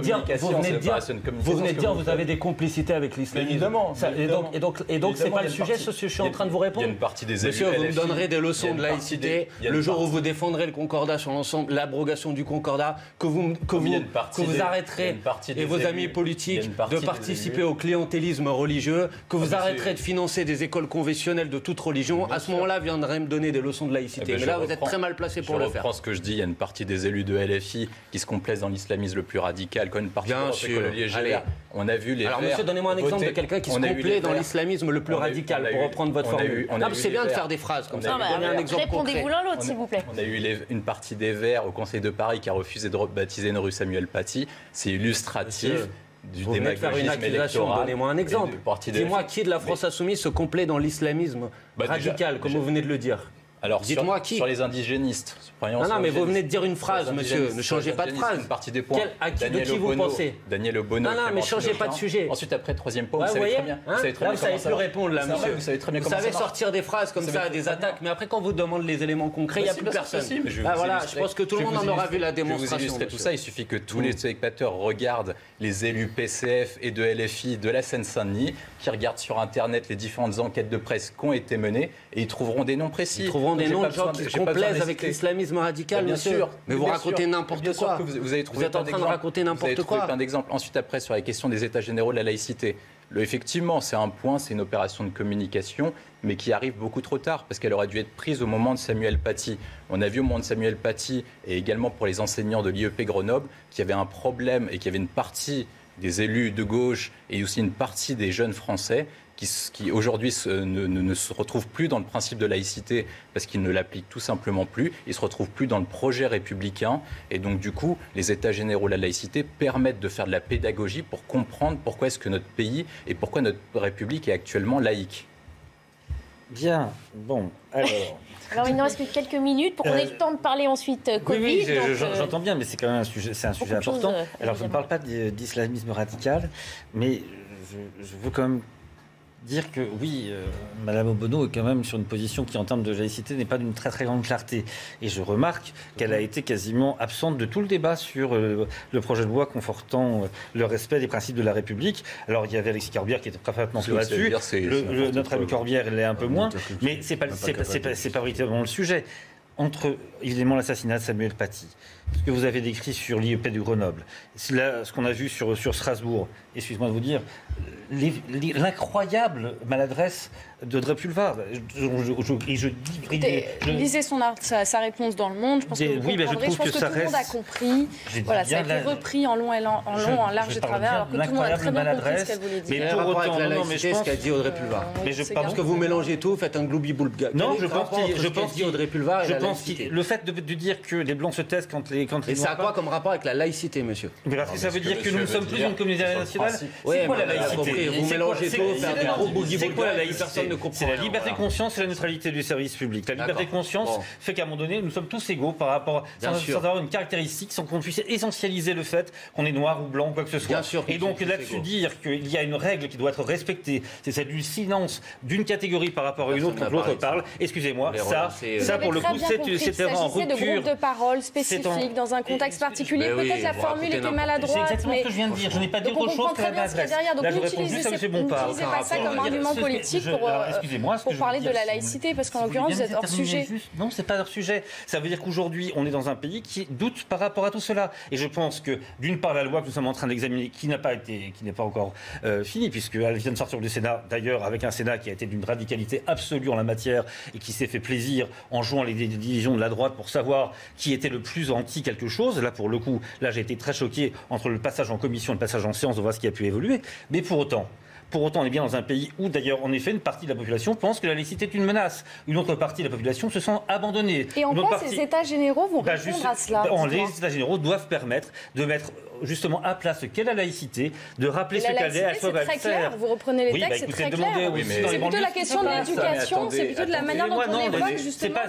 L: de dire vous avez des complicités avec l'islamisme.
M: Évidemment.
L: Et donc c'est pas le sujet, ce que je suis en train de vous répondre.
M: Il y a une partie des élus.
L: Monsieur, vous me donnerez des leçons de laïcité le jour où vous défendrez le Concordat sur l'ensemble, l'abrogation du Concordat, que vous arrêterez, et vos amis politiques, de participer au clientélisme religieux, que vous arrêterez de financer des écoles conventionnelles de toute religion. À ce moment-là, viendrez me donner des leçons de laïcité. Mais là, vous êtes très mal placé pour le faire.
M: Je reprends ce que je dis. Il y a une partie des élus de LFI qui se complaisent dans l'islamisme le plus radical, quand une partie de on a vu les
L: Alors, monsieur, donnez-moi un exemple de quelqu'un qui se complaît dans l'islamisme le plus radical, pour reprendre votre formule. C'est bien de faire des phrases comme ça.
A: Donnez un exemple concret. Répondez-vous l'un l'autre, s'il vous plaît.
M: On a eu une partie des Verts au Conseil de Paris qui a refusé de baptiser une rue Samuel Paty. C'est illustratif.
L: Vous venez de faire une accusation, donnez-moi un exemple. Dis-moi qui de la France Insoumise se complaît dans l'islamisme radical, comme vous venez de le dire.
M: Alors, dites-moi qui. Sur les indigénistes.
L: Non, mais vous venez de dire une phrase, monsieur. Ne changez pas de phrase.
M: Une partie des points.
L: De qui vous pensez ?
M: Daniel Obono.
L: Non, mais changez pas de sujet.
M: Ensuite, après, troisième point, vous savez très bien.
L: Vous savez plus répondre, là, monsieur.
M: Vous savez très bien comment ça
L: marche. Vous savez sortir des phrases comme ça, des attaques, mais après, quand vous demande les éléments concrets, il n'y a plus personne. Voilà, je pense que tout le monde en aura vu la démonstration.
M: Pour vous illustrer tout ça, il suffit que tous les spectateurs regardent les élus PCF et de LFI de la Seine-Saint-Denis, qui regardent sur Internet les différentes enquêtes de presse qui ont été menées, et ils trouveront des noms précis.
L: Ils trouveront des noms de gens qui se complaisent avec l'islamisme radical, bien sûr. Mais vous racontez n'importe quoi.
M: Vous êtes en train de
L: raconter n'importe quoi.
M: Plein d'exemples. Ensuite, après, sur la question des états généraux de la laïcité. Effectivement, c'est un point, c'est une opération de communication, mais qui arrive beaucoup trop tard, parce qu'elle aurait dû être prise au moment de Samuel Paty. On a vu au moment de Samuel Paty, et également pour les enseignants de l'IEP Grenoble, qu'il y avait un problème et qu'il y avait une partie des élus de gauche et aussi une partie des jeunes Français qui aujourd'hui ne se retrouvent plus dans le principe de laïcité parce qu'ils ne l'appliquent tout simplement plus. Ils ne se retrouvent plus dans le projet républicain. Et donc, du coup, les États généraux de la laïcité permettent de faire de la pédagogie pour comprendre pourquoi est-ce que notre pays et pourquoi notre République est actuellement laïque.
I: Bien, bon, alors...
A: Alors, il nous reste que quelques minutes pour qu'on ait le temps de parler ensuite Covid.
I: Oui, j'entends bien, mais c'est quand même un sujet important. Alors, je ne parle pas d'islamisme radical, mais je veux quand même dire que oui, Madame Obono est quand même sur une position qui, en termes de laïcité, n'est pas d'une très très grande clarté. Et je remarque qu'elle a été quasiment absente de tout le débat sur le projet de loi confortant le respect des principes de la République. Alors il y avait Alexis Corbière qui était parfaitement clair là-dessus. Notre ami Corbière l'est un peu moins, mais c'est pas véritablement le sujet. Entre, évidemment, l'assassinat de Samuel Paty, ce que vous avez décrit sur l'IEP de Grenoble, ce qu'on a vu sur Strasbourg, excusez-moi de vous dire, l'incroyable maladresse de Drepulva.
H: Lisez sa réponse dans Le Monde. Je pense que vous comprendrez. Je pense que tout le monde a compris. Voilà, ça a été repris en long, en large et travers, alors que tout le monde a très bien compris ce qu'elle voulait dire.
S: Mais pour autant, avec la laïcité, ce qu'a dit Audrey Pulvar. Parce que vous mélangez tout, faites un gloubi-boulga.
I: Non, je pense
S: qu'Audrey Pulvar et la laïcité.
I: Le fait de dire que les Blancs se taisent quand les
S: Et ça a quoi comme rapport avec la laïcité, monsieur?
I: Parce que ça veut dire que nous sommes tous une communauté nationale. C'est quoi la laïcité?
S: Vous mélangez tout, faire des gros boogie.
I: C'est quoi la laïcité? C'est la liberté de conscience et la neutralité du service public. La liberté de conscience fait qu'à un moment donné, nous sommes tous égaux par rapport sans avoir une caractéristique, sans qu'on puisse essentialiser le fait qu'on est noir ou blanc ou quoi que ce soit. Et donc là-dessus dire qu'il y a une règle qui doit être respectée, c'est celle du silence d'une catégorie par rapport à une autre quand l'autre parle. Excusez-moi, ça pour le coup, c'était en rupture.
H: De groupes de parole spécifiques dans un contexte particulier. Peut-être la formule était maladroite.
I: C'est exactement ce que je viens de dire. Je n'ai pas dit autre chose que la maladresse.
H: Là, je réponds juste à M. Bompard. N'utilisez pas ça comme argument politique pour parler de la laïcité, parce qu'en l'occurrence, vous êtes hors sujet.
I: Non, c'est pas hors sujet. Ça veut dire qu'aujourd'hui, on est dans un pays qui doute par rapport à tout cela. Et je pense que, d'une part, la loi que nous sommes en train d'examiner, qui n'est pas encore finie, puisqu'elle vient de sortir du Sénat, d'ailleurs, avec un Sénat qui a été d'une radicalité absolue en la matière et qui s'est fait plaisir en jouant les divisions de la droite pour savoir qui était le plus anti quelque chose. Là, pour le coup, j'ai été très choqué entre le passage en commission et le passage en séance de voir ce qui a pu évoluer. Mais pour autant, on est bien dans un pays où, d'ailleurs, en effet, une partie de la population pense que la laïcité est une menace. Une autre partie de la population se sent abandonnée.
H: Et en quoi ces États généraux vont répondre à cela?
I: Les États généraux doivent permettre de mettre justement à plat ce qu'est la laïcité, de rappeler ce qu'elle est, à quoi va faire.
H: Vous reprenez les textes, c'est très clair. C'est plutôt la question de l'éducation, c'est plutôt de la manière dont on évoque justement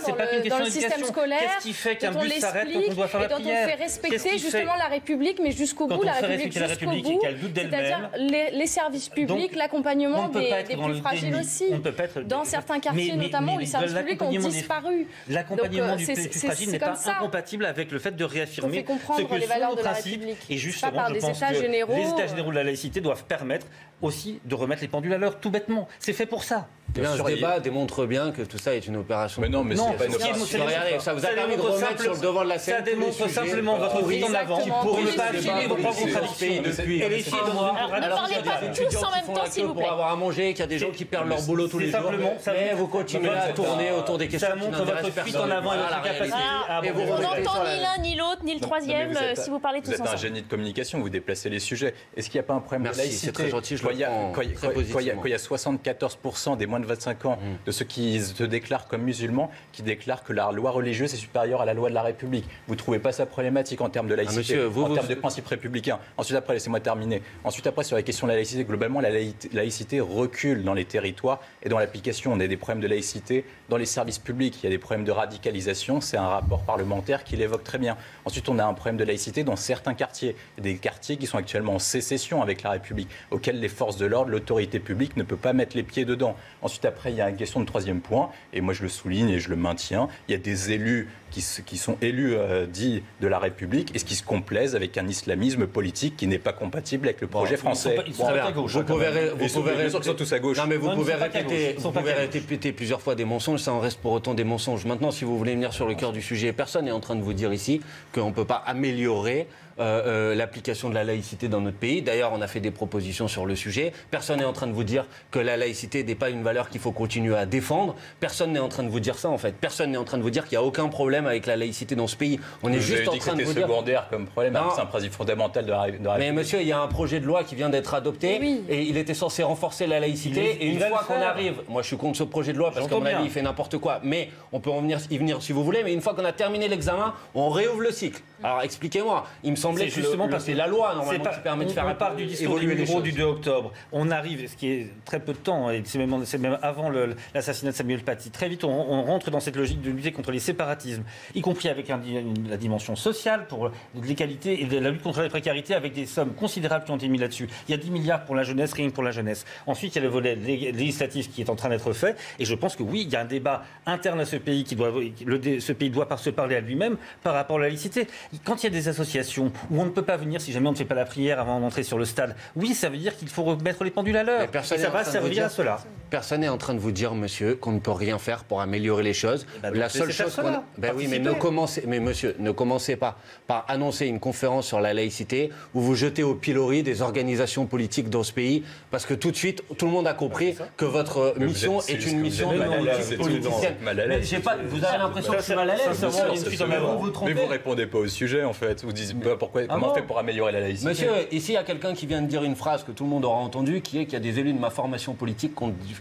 H: dans le système scolaire,
I: qu'est-ce qui fait qu'un bus s'arrête quand on doit faire la prière,
H: et dont on fait respecter justement la République, mais jusqu'au bout, la République jusqu'au bout, c'est-à-dire les services publics, l'accompagnement des plus fragiles aussi. Dans certains quartiers notamment où les services publics ont disparu.
I: L'accompagnement du plus fragile n'est pas incompatible avec le fait de réaffirmer ce que sont nos principes. Et justement, je pense que les États généraux de la laïcité doivent permettre aussi de remettre les pendules à l'heure, tout bêtement. C'est fait pour ça.
S: Ce débat démontre bien que tout ça est une opération.
M: Mais non, mais c'est pas une opération.
S: Regardez, ça vous a permis de remettre sur le devant de la scène.
I: Ça démontre simplement votre prise en avant pour ne pas affirmer vos propres contradictions.
S: Et les filles,
A: alors qu'il y a des étudiants qui font la queue
S: pour avoir à manger, qu'il y a des gens qui perdent leur boulot tous les jours. Mais vous continuez à tourner autour des questions qui n'intéressent personne.
I: On
A: n'entend ni l'un, ni l'autre, ni le troisième si vous parlez tous ensemble.
M: Vous êtes un génie de communication, vous déplacez les sujets. Est-ce qu'il n'y a pas un problème de laïcité?
S: C'est très gentil, je le prends très positivement.
M: Quand il y a 74% des moins de 25 ans de ceux qui se déclarent comme musulmans qui déclarent que la loi religieuse est supérieure à la loi de la République. Vous ne trouvez pas ça problématique en termes de laïcité, en termes de principes républicains? Ensuite, après, laissez-moi terminer. Ensuite, après, sur la question de la laïcité, globalement, la laïcité recule dans les territoires et dans l'application. On a des problèmes de laïcité dans les services publics. Il y a des problèmes de radicalisation. C'est un rapport parlementaire qui l'évoque très bien. Ensuite, on a un problème de laïcité dans certains quartiers. Il y a des quartiers qui sont actuellement en sécession avec la République, auxquels les forces de l'ordre, l'autorité publique ne peut pas mettre les pieds dedans. Ensuite, après, il y a une question de troisième point, et moi je le souligne et je le maintiens, il y a des élus qui sont élus dits de la République et qui se complaisent avec un islamisme politique qui n'est pas compatible avec le projet français.
S: Ils sont à gauche. Vous sont tous à gauche. Non, mais vous pouvez répéter plusieurs fois des mensonges, ça en reste pour autant des mensonges. Maintenant, si vous voulez venir sur le cœur du sujet, personne n'est en train de vous dire ici qu'on ne peut pas améliorer l'application de la laïcité dans notre pays. D'ailleurs, on a fait des propositions sur le sujet. Personne n'est en train de vous dire que la laïcité n'est pas une valeur qu'il faut continuer à défendre. Personne n'est en train de vous dire ça, en fait. Personne n'est en train de vous dire qu'il n'y a aucun problème avec la laïcité dans ce pays. On est juste en train de vous dire...
M: secondaire comme problème, c'est un principe fondamental de la République.
S: Mais monsieur, il y a un projet de loi qui vient d'être adopté et il était censé renforcer la laïcité. Et une fois qu'on arrive... Moi, je suis contre ce projet de loi parce qu'à mon avis, il fait n'importe quoi. Mais on peut y venir si vous voulez. Mais une fois qu'on a terminé l'examen, on réouvre le cycle. Alors, expliquez-moi. Il me semblait que c'est la loi, normalement, qui permet de faire...
I: On part du discours du numéro du 2 octobre. On arrive, ce qui est très peu de temps, et c'est même avant l'assassinat de Samuel Paty. Très vite, on rentre dans cette logique de lutter contre les séparatismes, y compris avec la dimension sociale, pour l'égalité et la lutte contre la précarité, avec des sommes considérables qui ont été mises là-dessus. Il y a 10 milliards pour la jeunesse, rien que pour la jeunesse. Ensuite, il y a le volet législatif qui est en train d'être fait, et je pense que oui, il y a un débat interne à ce pays ce pays doit se parler à lui-même par rapport à la laïcité. Quand il y a des associations où on ne peut pas venir si jamais on ne fait pas la prière avant d'entrer sur le stade, oui, ça veut dire qu'il faut remettre les pendules à l'heure. Et ça va servir à cela.
S: Personne n'est en train de vous dire, monsieur, qu'on ne peut rien faire pour améliorer les choses. La seule chose qu'on a... oui, mais monsieur, ne commencez pas par annoncer une conférence sur la laïcité où vous jetez au pilori des organisations politiques dans ce pays, parce que tout de suite, tout le monde a compris que votre mission est une mission politicienne. Vous avez l'impression que je suis mal à l'aise.
M: Mais vous répondez pas au sujet, en fait. Vous dites comment on fait pour améliorer la laïcité.
S: Monsieur, ici, il y a quelqu'un qui vient de dire une phrase que tout le monde aura entendue, qui est qu'il y a des élus de ma formation politique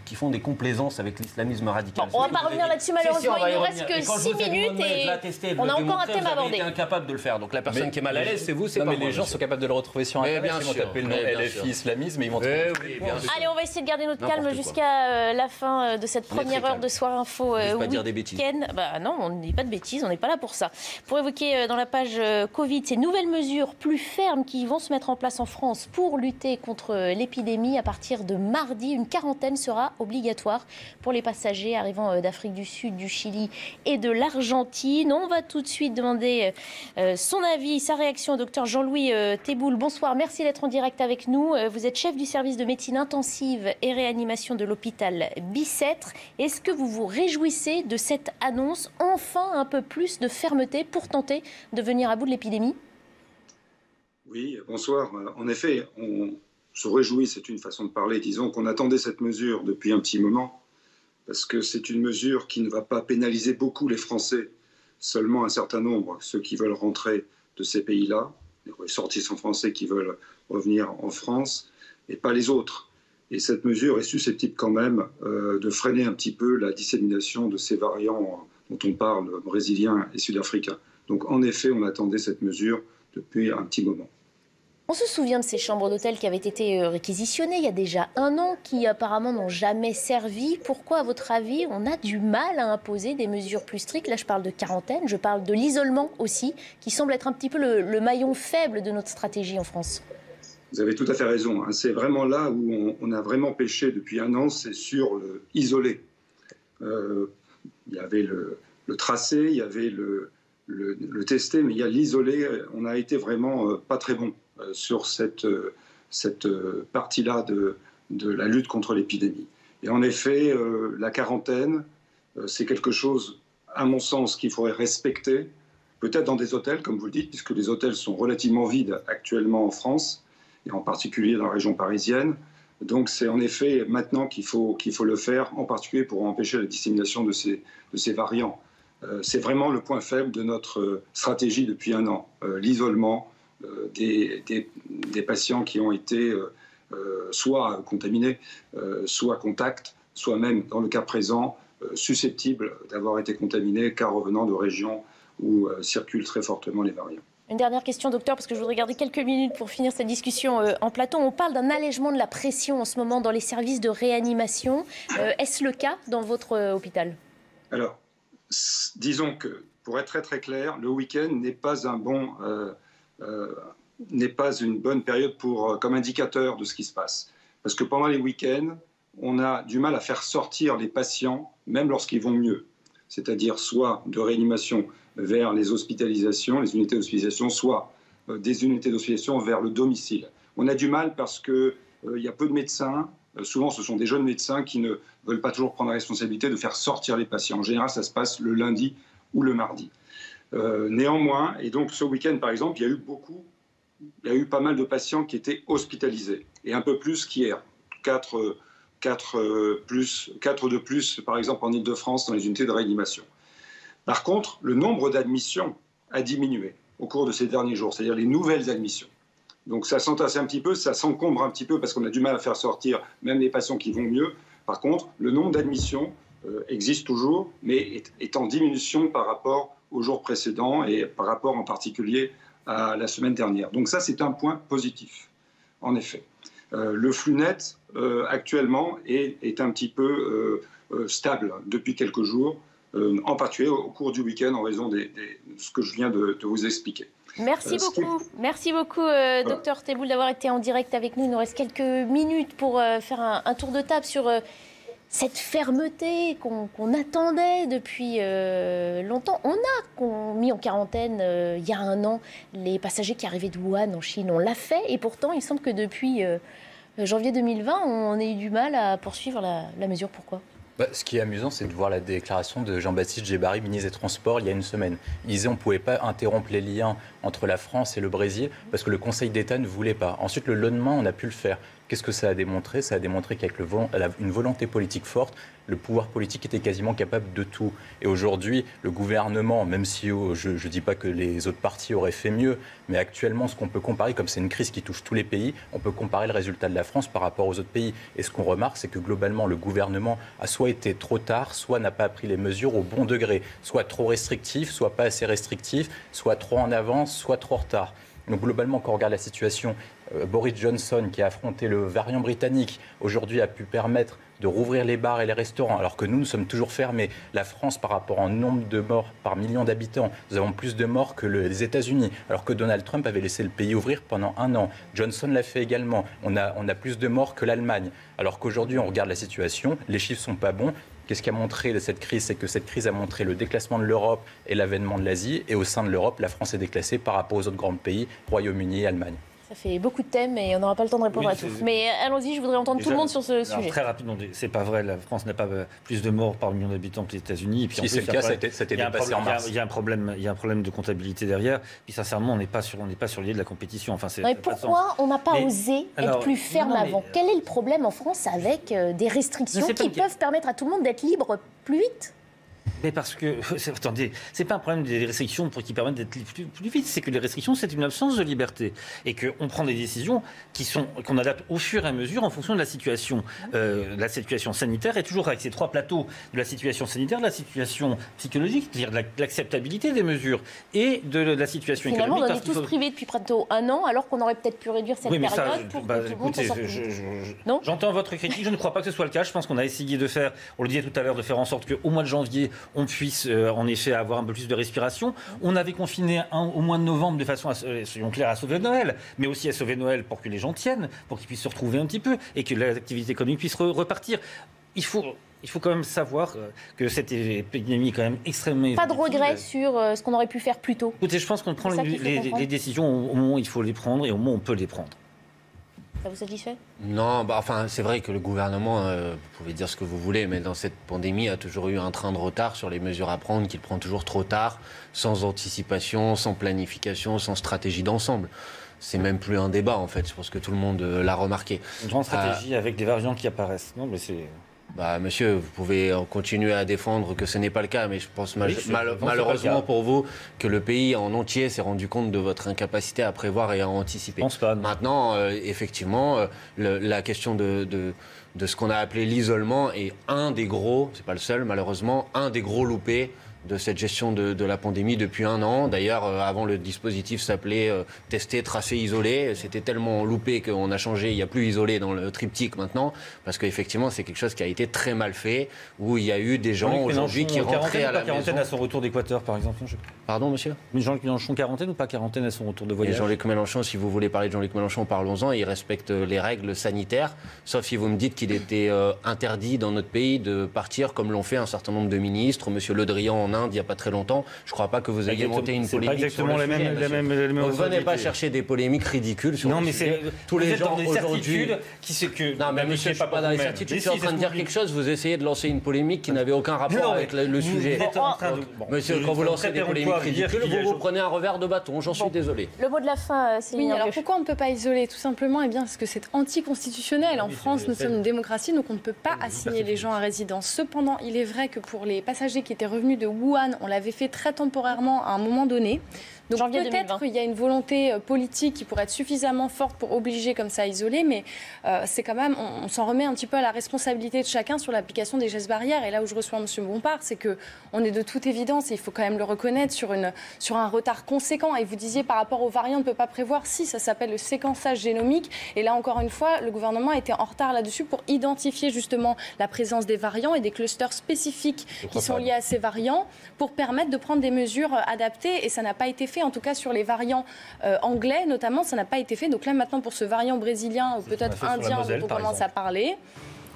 S: qui font des complaisances avec l'islamisme radical.
A: On ne va pas revenir là-dessus, malheureusement. Il ne nous reste que 6 minutes et on a encore un thème à aborder.
S: Vous êtes incapable de le faire. Donc la personne qui est mal à l'aise, c'est vous, c'est pas moi.
M: Mais les gens sont capables de le retrouver sur Internet. Ils vont taper le nom LFI islamisme et ils vont trouver.
A: Allez, on va essayer de garder notre calme jusqu'à la fin de cette première heure de Soir Info week-end. Non, on ne dit pas de bêtises, on n'est pas là pour ça. Pour évoquer dans la page Covid ces nouvelles mesures plus fermes qui vont se mettre en place en France pour lutter contre l'épidémie. À partir de mardi, une quarantaine sera obligatoire pour les passagers arrivant d'Afrique du Sud, du Chili et de l'Argentine. On va tout de suite demander son avis, sa réaction au docteur Jean-Louis Théboul. Bonsoir, merci d'être en direct avec nous. Vous êtes chef du service de médecine intensive et réanimation de l'hôpital Bicêtre. Est-ce que vous vous réjouissez de cette annonce, enfin un peu plus de fermeté pour tenter de venir à bout de l'épidémie?
T: Oui, bonsoir. En effet, on se réjouit, c'est une façon de parler. Disons qu'on attendait cette mesure depuis un petit moment, parce que c'est une mesure qui ne va pas pénaliser beaucoup les Français, seulement un certain nombre, ceux qui veulent rentrer de ces pays-là, les ressortissants français qui veulent revenir en France, et pas les autres. Et cette mesure est susceptible quand même de freiner un petit peu la dissémination de ces variants dont on parle, brésiliens et sud-africains. Donc en effet, on attendait cette mesure depuis un petit moment.
A: On se souvient de ces chambres d'hôtel qui avaient été réquisitionnées il y a déjà 1 an, qui apparemment n'ont jamais servi. Pourquoi, à votre avis, on a du mal à imposer des mesures plus strictes? Là, je parle de quarantaine, je parle de l'isolement aussi, qui semble être un petit peu le maillon faible de notre stratégie en France.
T: Vous avez tout à fait raison. C'est vraiment là où on a vraiment pêché depuis 1 an, c'est sur le isolé. Il y avait le tracé, il y avait le tester, mais il y a l'isolé. On a été vraiment pas très bon sur cette partie-là de la lutte contre l'épidémie. Et en effet, la quarantaine, c'est quelque chose, à mon sens, qu'il faudrait respecter, peut-être dans des hôtels, comme vous le dites, puisque les hôtels sont relativement vides actuellement en France, et en particulier dans la région parisienne. Donc c'est en effet maintenant qu'il faut le faire, en particulier pour empêcher la dissémination de ces variants. C'est vraiment le point faible de notre stratégie depuis 1 an, l'isolement des patients qui ont été soit contaminés, soit contacts, soit même, dans le cas présent, susceptibles d'avoir été contaminés, car revenant de régions où circulent très fortement les variants.
A: Une dernière question, docteur, parce que je voudrais garder quelques minutes pour finir cette discussion en plateau. On parle d'un allègement de la pression en ce moment dans les services de réanimation. Est-ce le cas dans votre hôpital?
T: Alors, disons que, pour être très très clair, le week-end n'est pas une bonne période comme indicateur de ce qui se passe. Parce que pendant les week-ends, on a du mal à faire sortir les patients, même lorsqu'ils vont mieux. C'est-à-dire soit de réanimation vers les hospitalisations, les unités d'hospitalisation, soit des unités d'hospitalisation vers le domicile. On a du mal parce qu'il y a peu de médecins, souvent ce sont des jeunes médecins qui ne veulent pas toujours prendre la responsabilité de faire sortir les patients. En général, ça se passe le lundi ou le mardi. Néanmoins, et donc ce week-end par exemple, il y a eu beaucoup il y a eu pas mal de patients qui étaient hospitalisés, et un peu plus qu'hier. 4 de plus, par exemple, en Ile-de-France, dans les unités de réanimation. Par contre, le nombre d'admissions a diminué au cours de ces derniers jours, c'est-à-dire les nouvelles admissions. Donc ça s'entasse un petit peu, ça s'encombre un petit peu parce qu'on a du mal à faire sortir même les patients qui vont mieux. Par contre, le nombre d'admissions existe toujours, mais est en diminution par rapport aux jours précédents et par rapport en particulier à la semaine dernière. Donc ça, c'est un point positif, en effet. Le flux net, actuellement, est un petit peu stable depuis quelques jours, en particulier au cours du week-end, en raison de ce que je viens de vous expliquer.
A: Merci beaucoup. Merci beaucoup, Dr Teboul, d'avoir été en direct avec nous. Il nous reste quelques minutes pour faire un tour de table sur cette fermeté qu'on attendait depuis longtemps. On a mis en quarantaine il y a un an les passagers qui arrivaient de Wuhan en Chine. On l'a fait et pourtant, il semble que depuis janvier 2020, on ait eu du mal à poursuivre la mesure. Pourquoi ?
M: Ce qui est amusant, c'est de voir la déclaration de Jean-Baptiste Djebbari, ministre des Transports, il y a une semaine. Il disait qu'on ne pouvait pas interrompre les liens entre la France et le Brésil parce que le Conseil d'État ne voulait pas. Ensuite, le lendemain, on a pu le faire. Qu'est-ce que ça a démontré ? Ça a démontré qu'avec une volonté politique forte, le pouvoir politique était quasiment capable de tout. Et aujourd'hui, le gouvernement, même si je ne dis pas que les autres partis auraient fait mieux, mais actuellement, ce qu'on peut comparer, comme c'est une crise qui touche tous les pays, on peut comparer le résultat de la France par rapport aux autres pays. Et ce qu'on remarque, c'est que globalement, le gouvernement a soit été trop tard, soit n'a pas pris les mesures au bon degré, soit trop restrictif, soit pas assez restrictif, soit trop en avance, soit trop en retard. Donc globalement, quand on regarde la situation, Boris Johnson, qui a affronté le variant britannique, aujourd'hui a pu permettre de rouvrir les bars et les restaurants, alors que nous sommes toujours fermés. La France, par rapport au nombre de morts par million d'habitants, nous avons plus de morts que les États-Unis, alors que Donald Trump avait laissé le pays ouvrir pendant 1 an. Johnson l'a fait également. On a plus de morts que l'Allemagne. Alors qu'aujourd'hui, on regarde la situation, les chiffres ne sont pas bons. Qu'est-ce qu'a montré cette crise ? C'est que cette crise a montré le déclassement de l'Europe et l'avènement de l'Asie. Et au sein de l'Europe, la France est déclassée par rapport aux autres grands pays, Royaume-Uni et Allemagne.
A: Ça fait beaucoup de thèmes et on n'aura pas le temps de répondre à tous. Mais allons-y, je voudrais entendre tout le monde sur ce sujet.
I: Très rapidement, c'est pas vrai, la France n'a pas plus de morts par million d'habitants que les États-Unis.
M: Si c'est le cas, ça a été dépassé en mars.
I: Il y a un problème de comptabilité derrière. Puis sincèrement, on n'est pas sur le lieu de la compétition. Enfin,
A: mais pourquoi on n'a pas osé être plus ferme avant ? Quel est le problème en France avec des restrictions qui peuvent permettre à tout le monde d'être libre plus vite ?
I: Mais parce que, attendez, c'est pas un problème des restrictions qui permettent d'être plus vite, c'est que les restrictions, c'est une absence de liberté. Et qu'on prend des décisions qu'on adapte au fur et à mesure en fonction de la situation. La situation sanitaire est toujours avec ces 3 plateaux de la situation sanitaire, de la situation psychologique, c'est-à-dire de l'acceptabilité des mesures et de la situation économique.
A: Finalement, on est tous privés depuis bientôt 1 an, alors qu'on aurait peut-être pu réduire cette période pour que tout le monde s'en sorte. Non ?
I: J'entends votre critique, je ne crois pas que ce soit le cas. Je pense qu'on a essayé de faire, on le disait tout à l'heure, de faire en sorte qu'au mois de janvier, on puisse en effet avoir un peu plus de respiration. On avait confiné au mois de novembre de façon, soyons clairs, à sauver Noël, mais aussi à sauver Noël pour que les gens tiennent, pour qu'ils puissent se retrouver un petit peu et que l'activité économique puisse repartir. Il faut quand même savoir que cette épidémie est quand même extrêmement...
A: Pas de regret sur ce qu'on aurait pu faire plus tôt.
I: Écoutez, je pense qu'on prend les décisions au moment où il faut les prendre et au moment où on peut les prendre.
A: Ça vous satisfait ?
S: Non, c'est vrai que le gouvernement, vous pouvez dire ce que vous voulez, mais dans cette pandémie, a toujours eu un train de retard sur les mesures à prendre, qu'il prend toujours trop tard, sans anticipation, sans planification, sans stratégie d'ensemble. C'est même plus un débat, en fait. Je pense que tout le monde l'a remarqué.
I: Une grande stratégie avec des variants qui apparaissent. Non, mais c'est...
S: Monsieur, vous pouvez continuer à défendre que ce n'est pas le cas, mais je pense malheureusement pour vous que le pays en entier s'est rendu compte de votre incapacité à prévoir et à anticiper.
I: Je pense pas.
S: Maintenant, effectivement, la question de ce qu'on a appelé l'isolement est un des gros, c'est pas le seul malheureusement, un des gros loupés de cette gestion de la pandémie depuis 1 an. D'ailleurs, avant, le dispositif s'appelait tester, tracer, isoler. C'était tellement loupé qu'on a changé, il n'y a plus isolé dans le triptyque maintenant, parce qu'effectivement, c'est quelque chose qui a été très mal fait, où il y a eu des gens aujourd'hui qui rentraient à la maison.
I: Quarantaine à son retour d'Équateur, par exemple.
S: Pardon, monsieur ?
I: Jean-Luc Mélenchon, quarantaine ou pas quarantaine à son retour de voyage ?
S: Et Jean-Luc Mélenchon, si vous voulez parler de Jean-Luc Mélenchon, parlons-en. Il respecte les règles sanitaires, sauf si vous me dites qu'il était interdit dans notre pays de partir, comme l'ont fait un certain nombre de ministres. Monsieur Le Drian en en Inde il n'y a pas très longtemps. Je ne crois pas que vous ayez monté une polémique sur le sujet. Donc venez pas chercher des polémiques ridicules sur le sujet. Tous les gens aujourd'hui... Non mais monsieur, je ne suis pas dans les certitudes. Je suis en train de dire quelque chose. Vous essayez de lancer une polémique qui n'avait aucun rapport avec le sujet. Monsieur, quand vous lancez des polémiques ridicules, vous prenez un revers de bâton. J'en suis désolé.
A: Le mot de la fin, c'est
H: oui, alors pourquoi on ne peut pas isoler? Tout simplement, parce que c'est anticonstitutionnel. En France, nous sommes une démocratie, donc on ne peut pas assigner les gens à résidence. Cependant, il est vrai que pour les passagers qui étaient revenus de Wuhan, on l'avait fait très temporairement à un moment donné. Donc peut-être qu'il y a une volonté politique qui pourrait être suffisamment forte pour obliger comme ça à isoler, mais c'est quand même, on s'en remet un petit peu à la responsabilité de chacun sur l'application des gestes barrières. Et là où je reçois M. Bompard, c'est qu'on est de toute évidence, et il faut quand même le reconnaître, sur un retard conséquent. Et vous disiez par rapport aux variants, on ne peut pas prévoir. Si, ça s'appelle le séquençage génomique. Et là encore une fois, le gouvernement était en retard là-dessus pour identifier justement la présence des variants et des clusters spécifiques qui sont liés à ces variants pour permettre de prendre des mesures adaptées. Et ça n'a pas été fait. En tout cas, sur les variants anglais, notamment, ça n'a pas été fait. Donc là, maintenant, pour ce variant brésilien ou peut-être indien dont on commence à parler,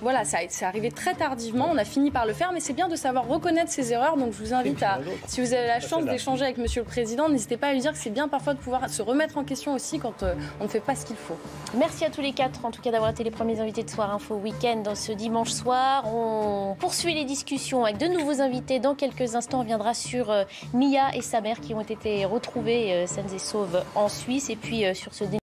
H: voilà, c'est arrivé très tardivement. On a fini par le faire, mais c'est bien de savoir reconnaître ses erreurs. Donc je vous invite à, si vous avez la chance d'échanger avec Monsieur le Président, n'hésitez pas à lui dire que c'est bien parfois de pouvoir se remettre en question aussi quand on ne fait pas ce qu'il faut.
A: Merci à tous les quatre, en tout cas, d'avoir été les premiers invités de Soir Info Week-end dans ce dimanche soir. On poursuit les discussions avec de nouveaux invités. Dans quelques instants, on reviendra sur Mia et sa mère qui ont été retrouvées saines et sauves en Suisse. Et puis sur ce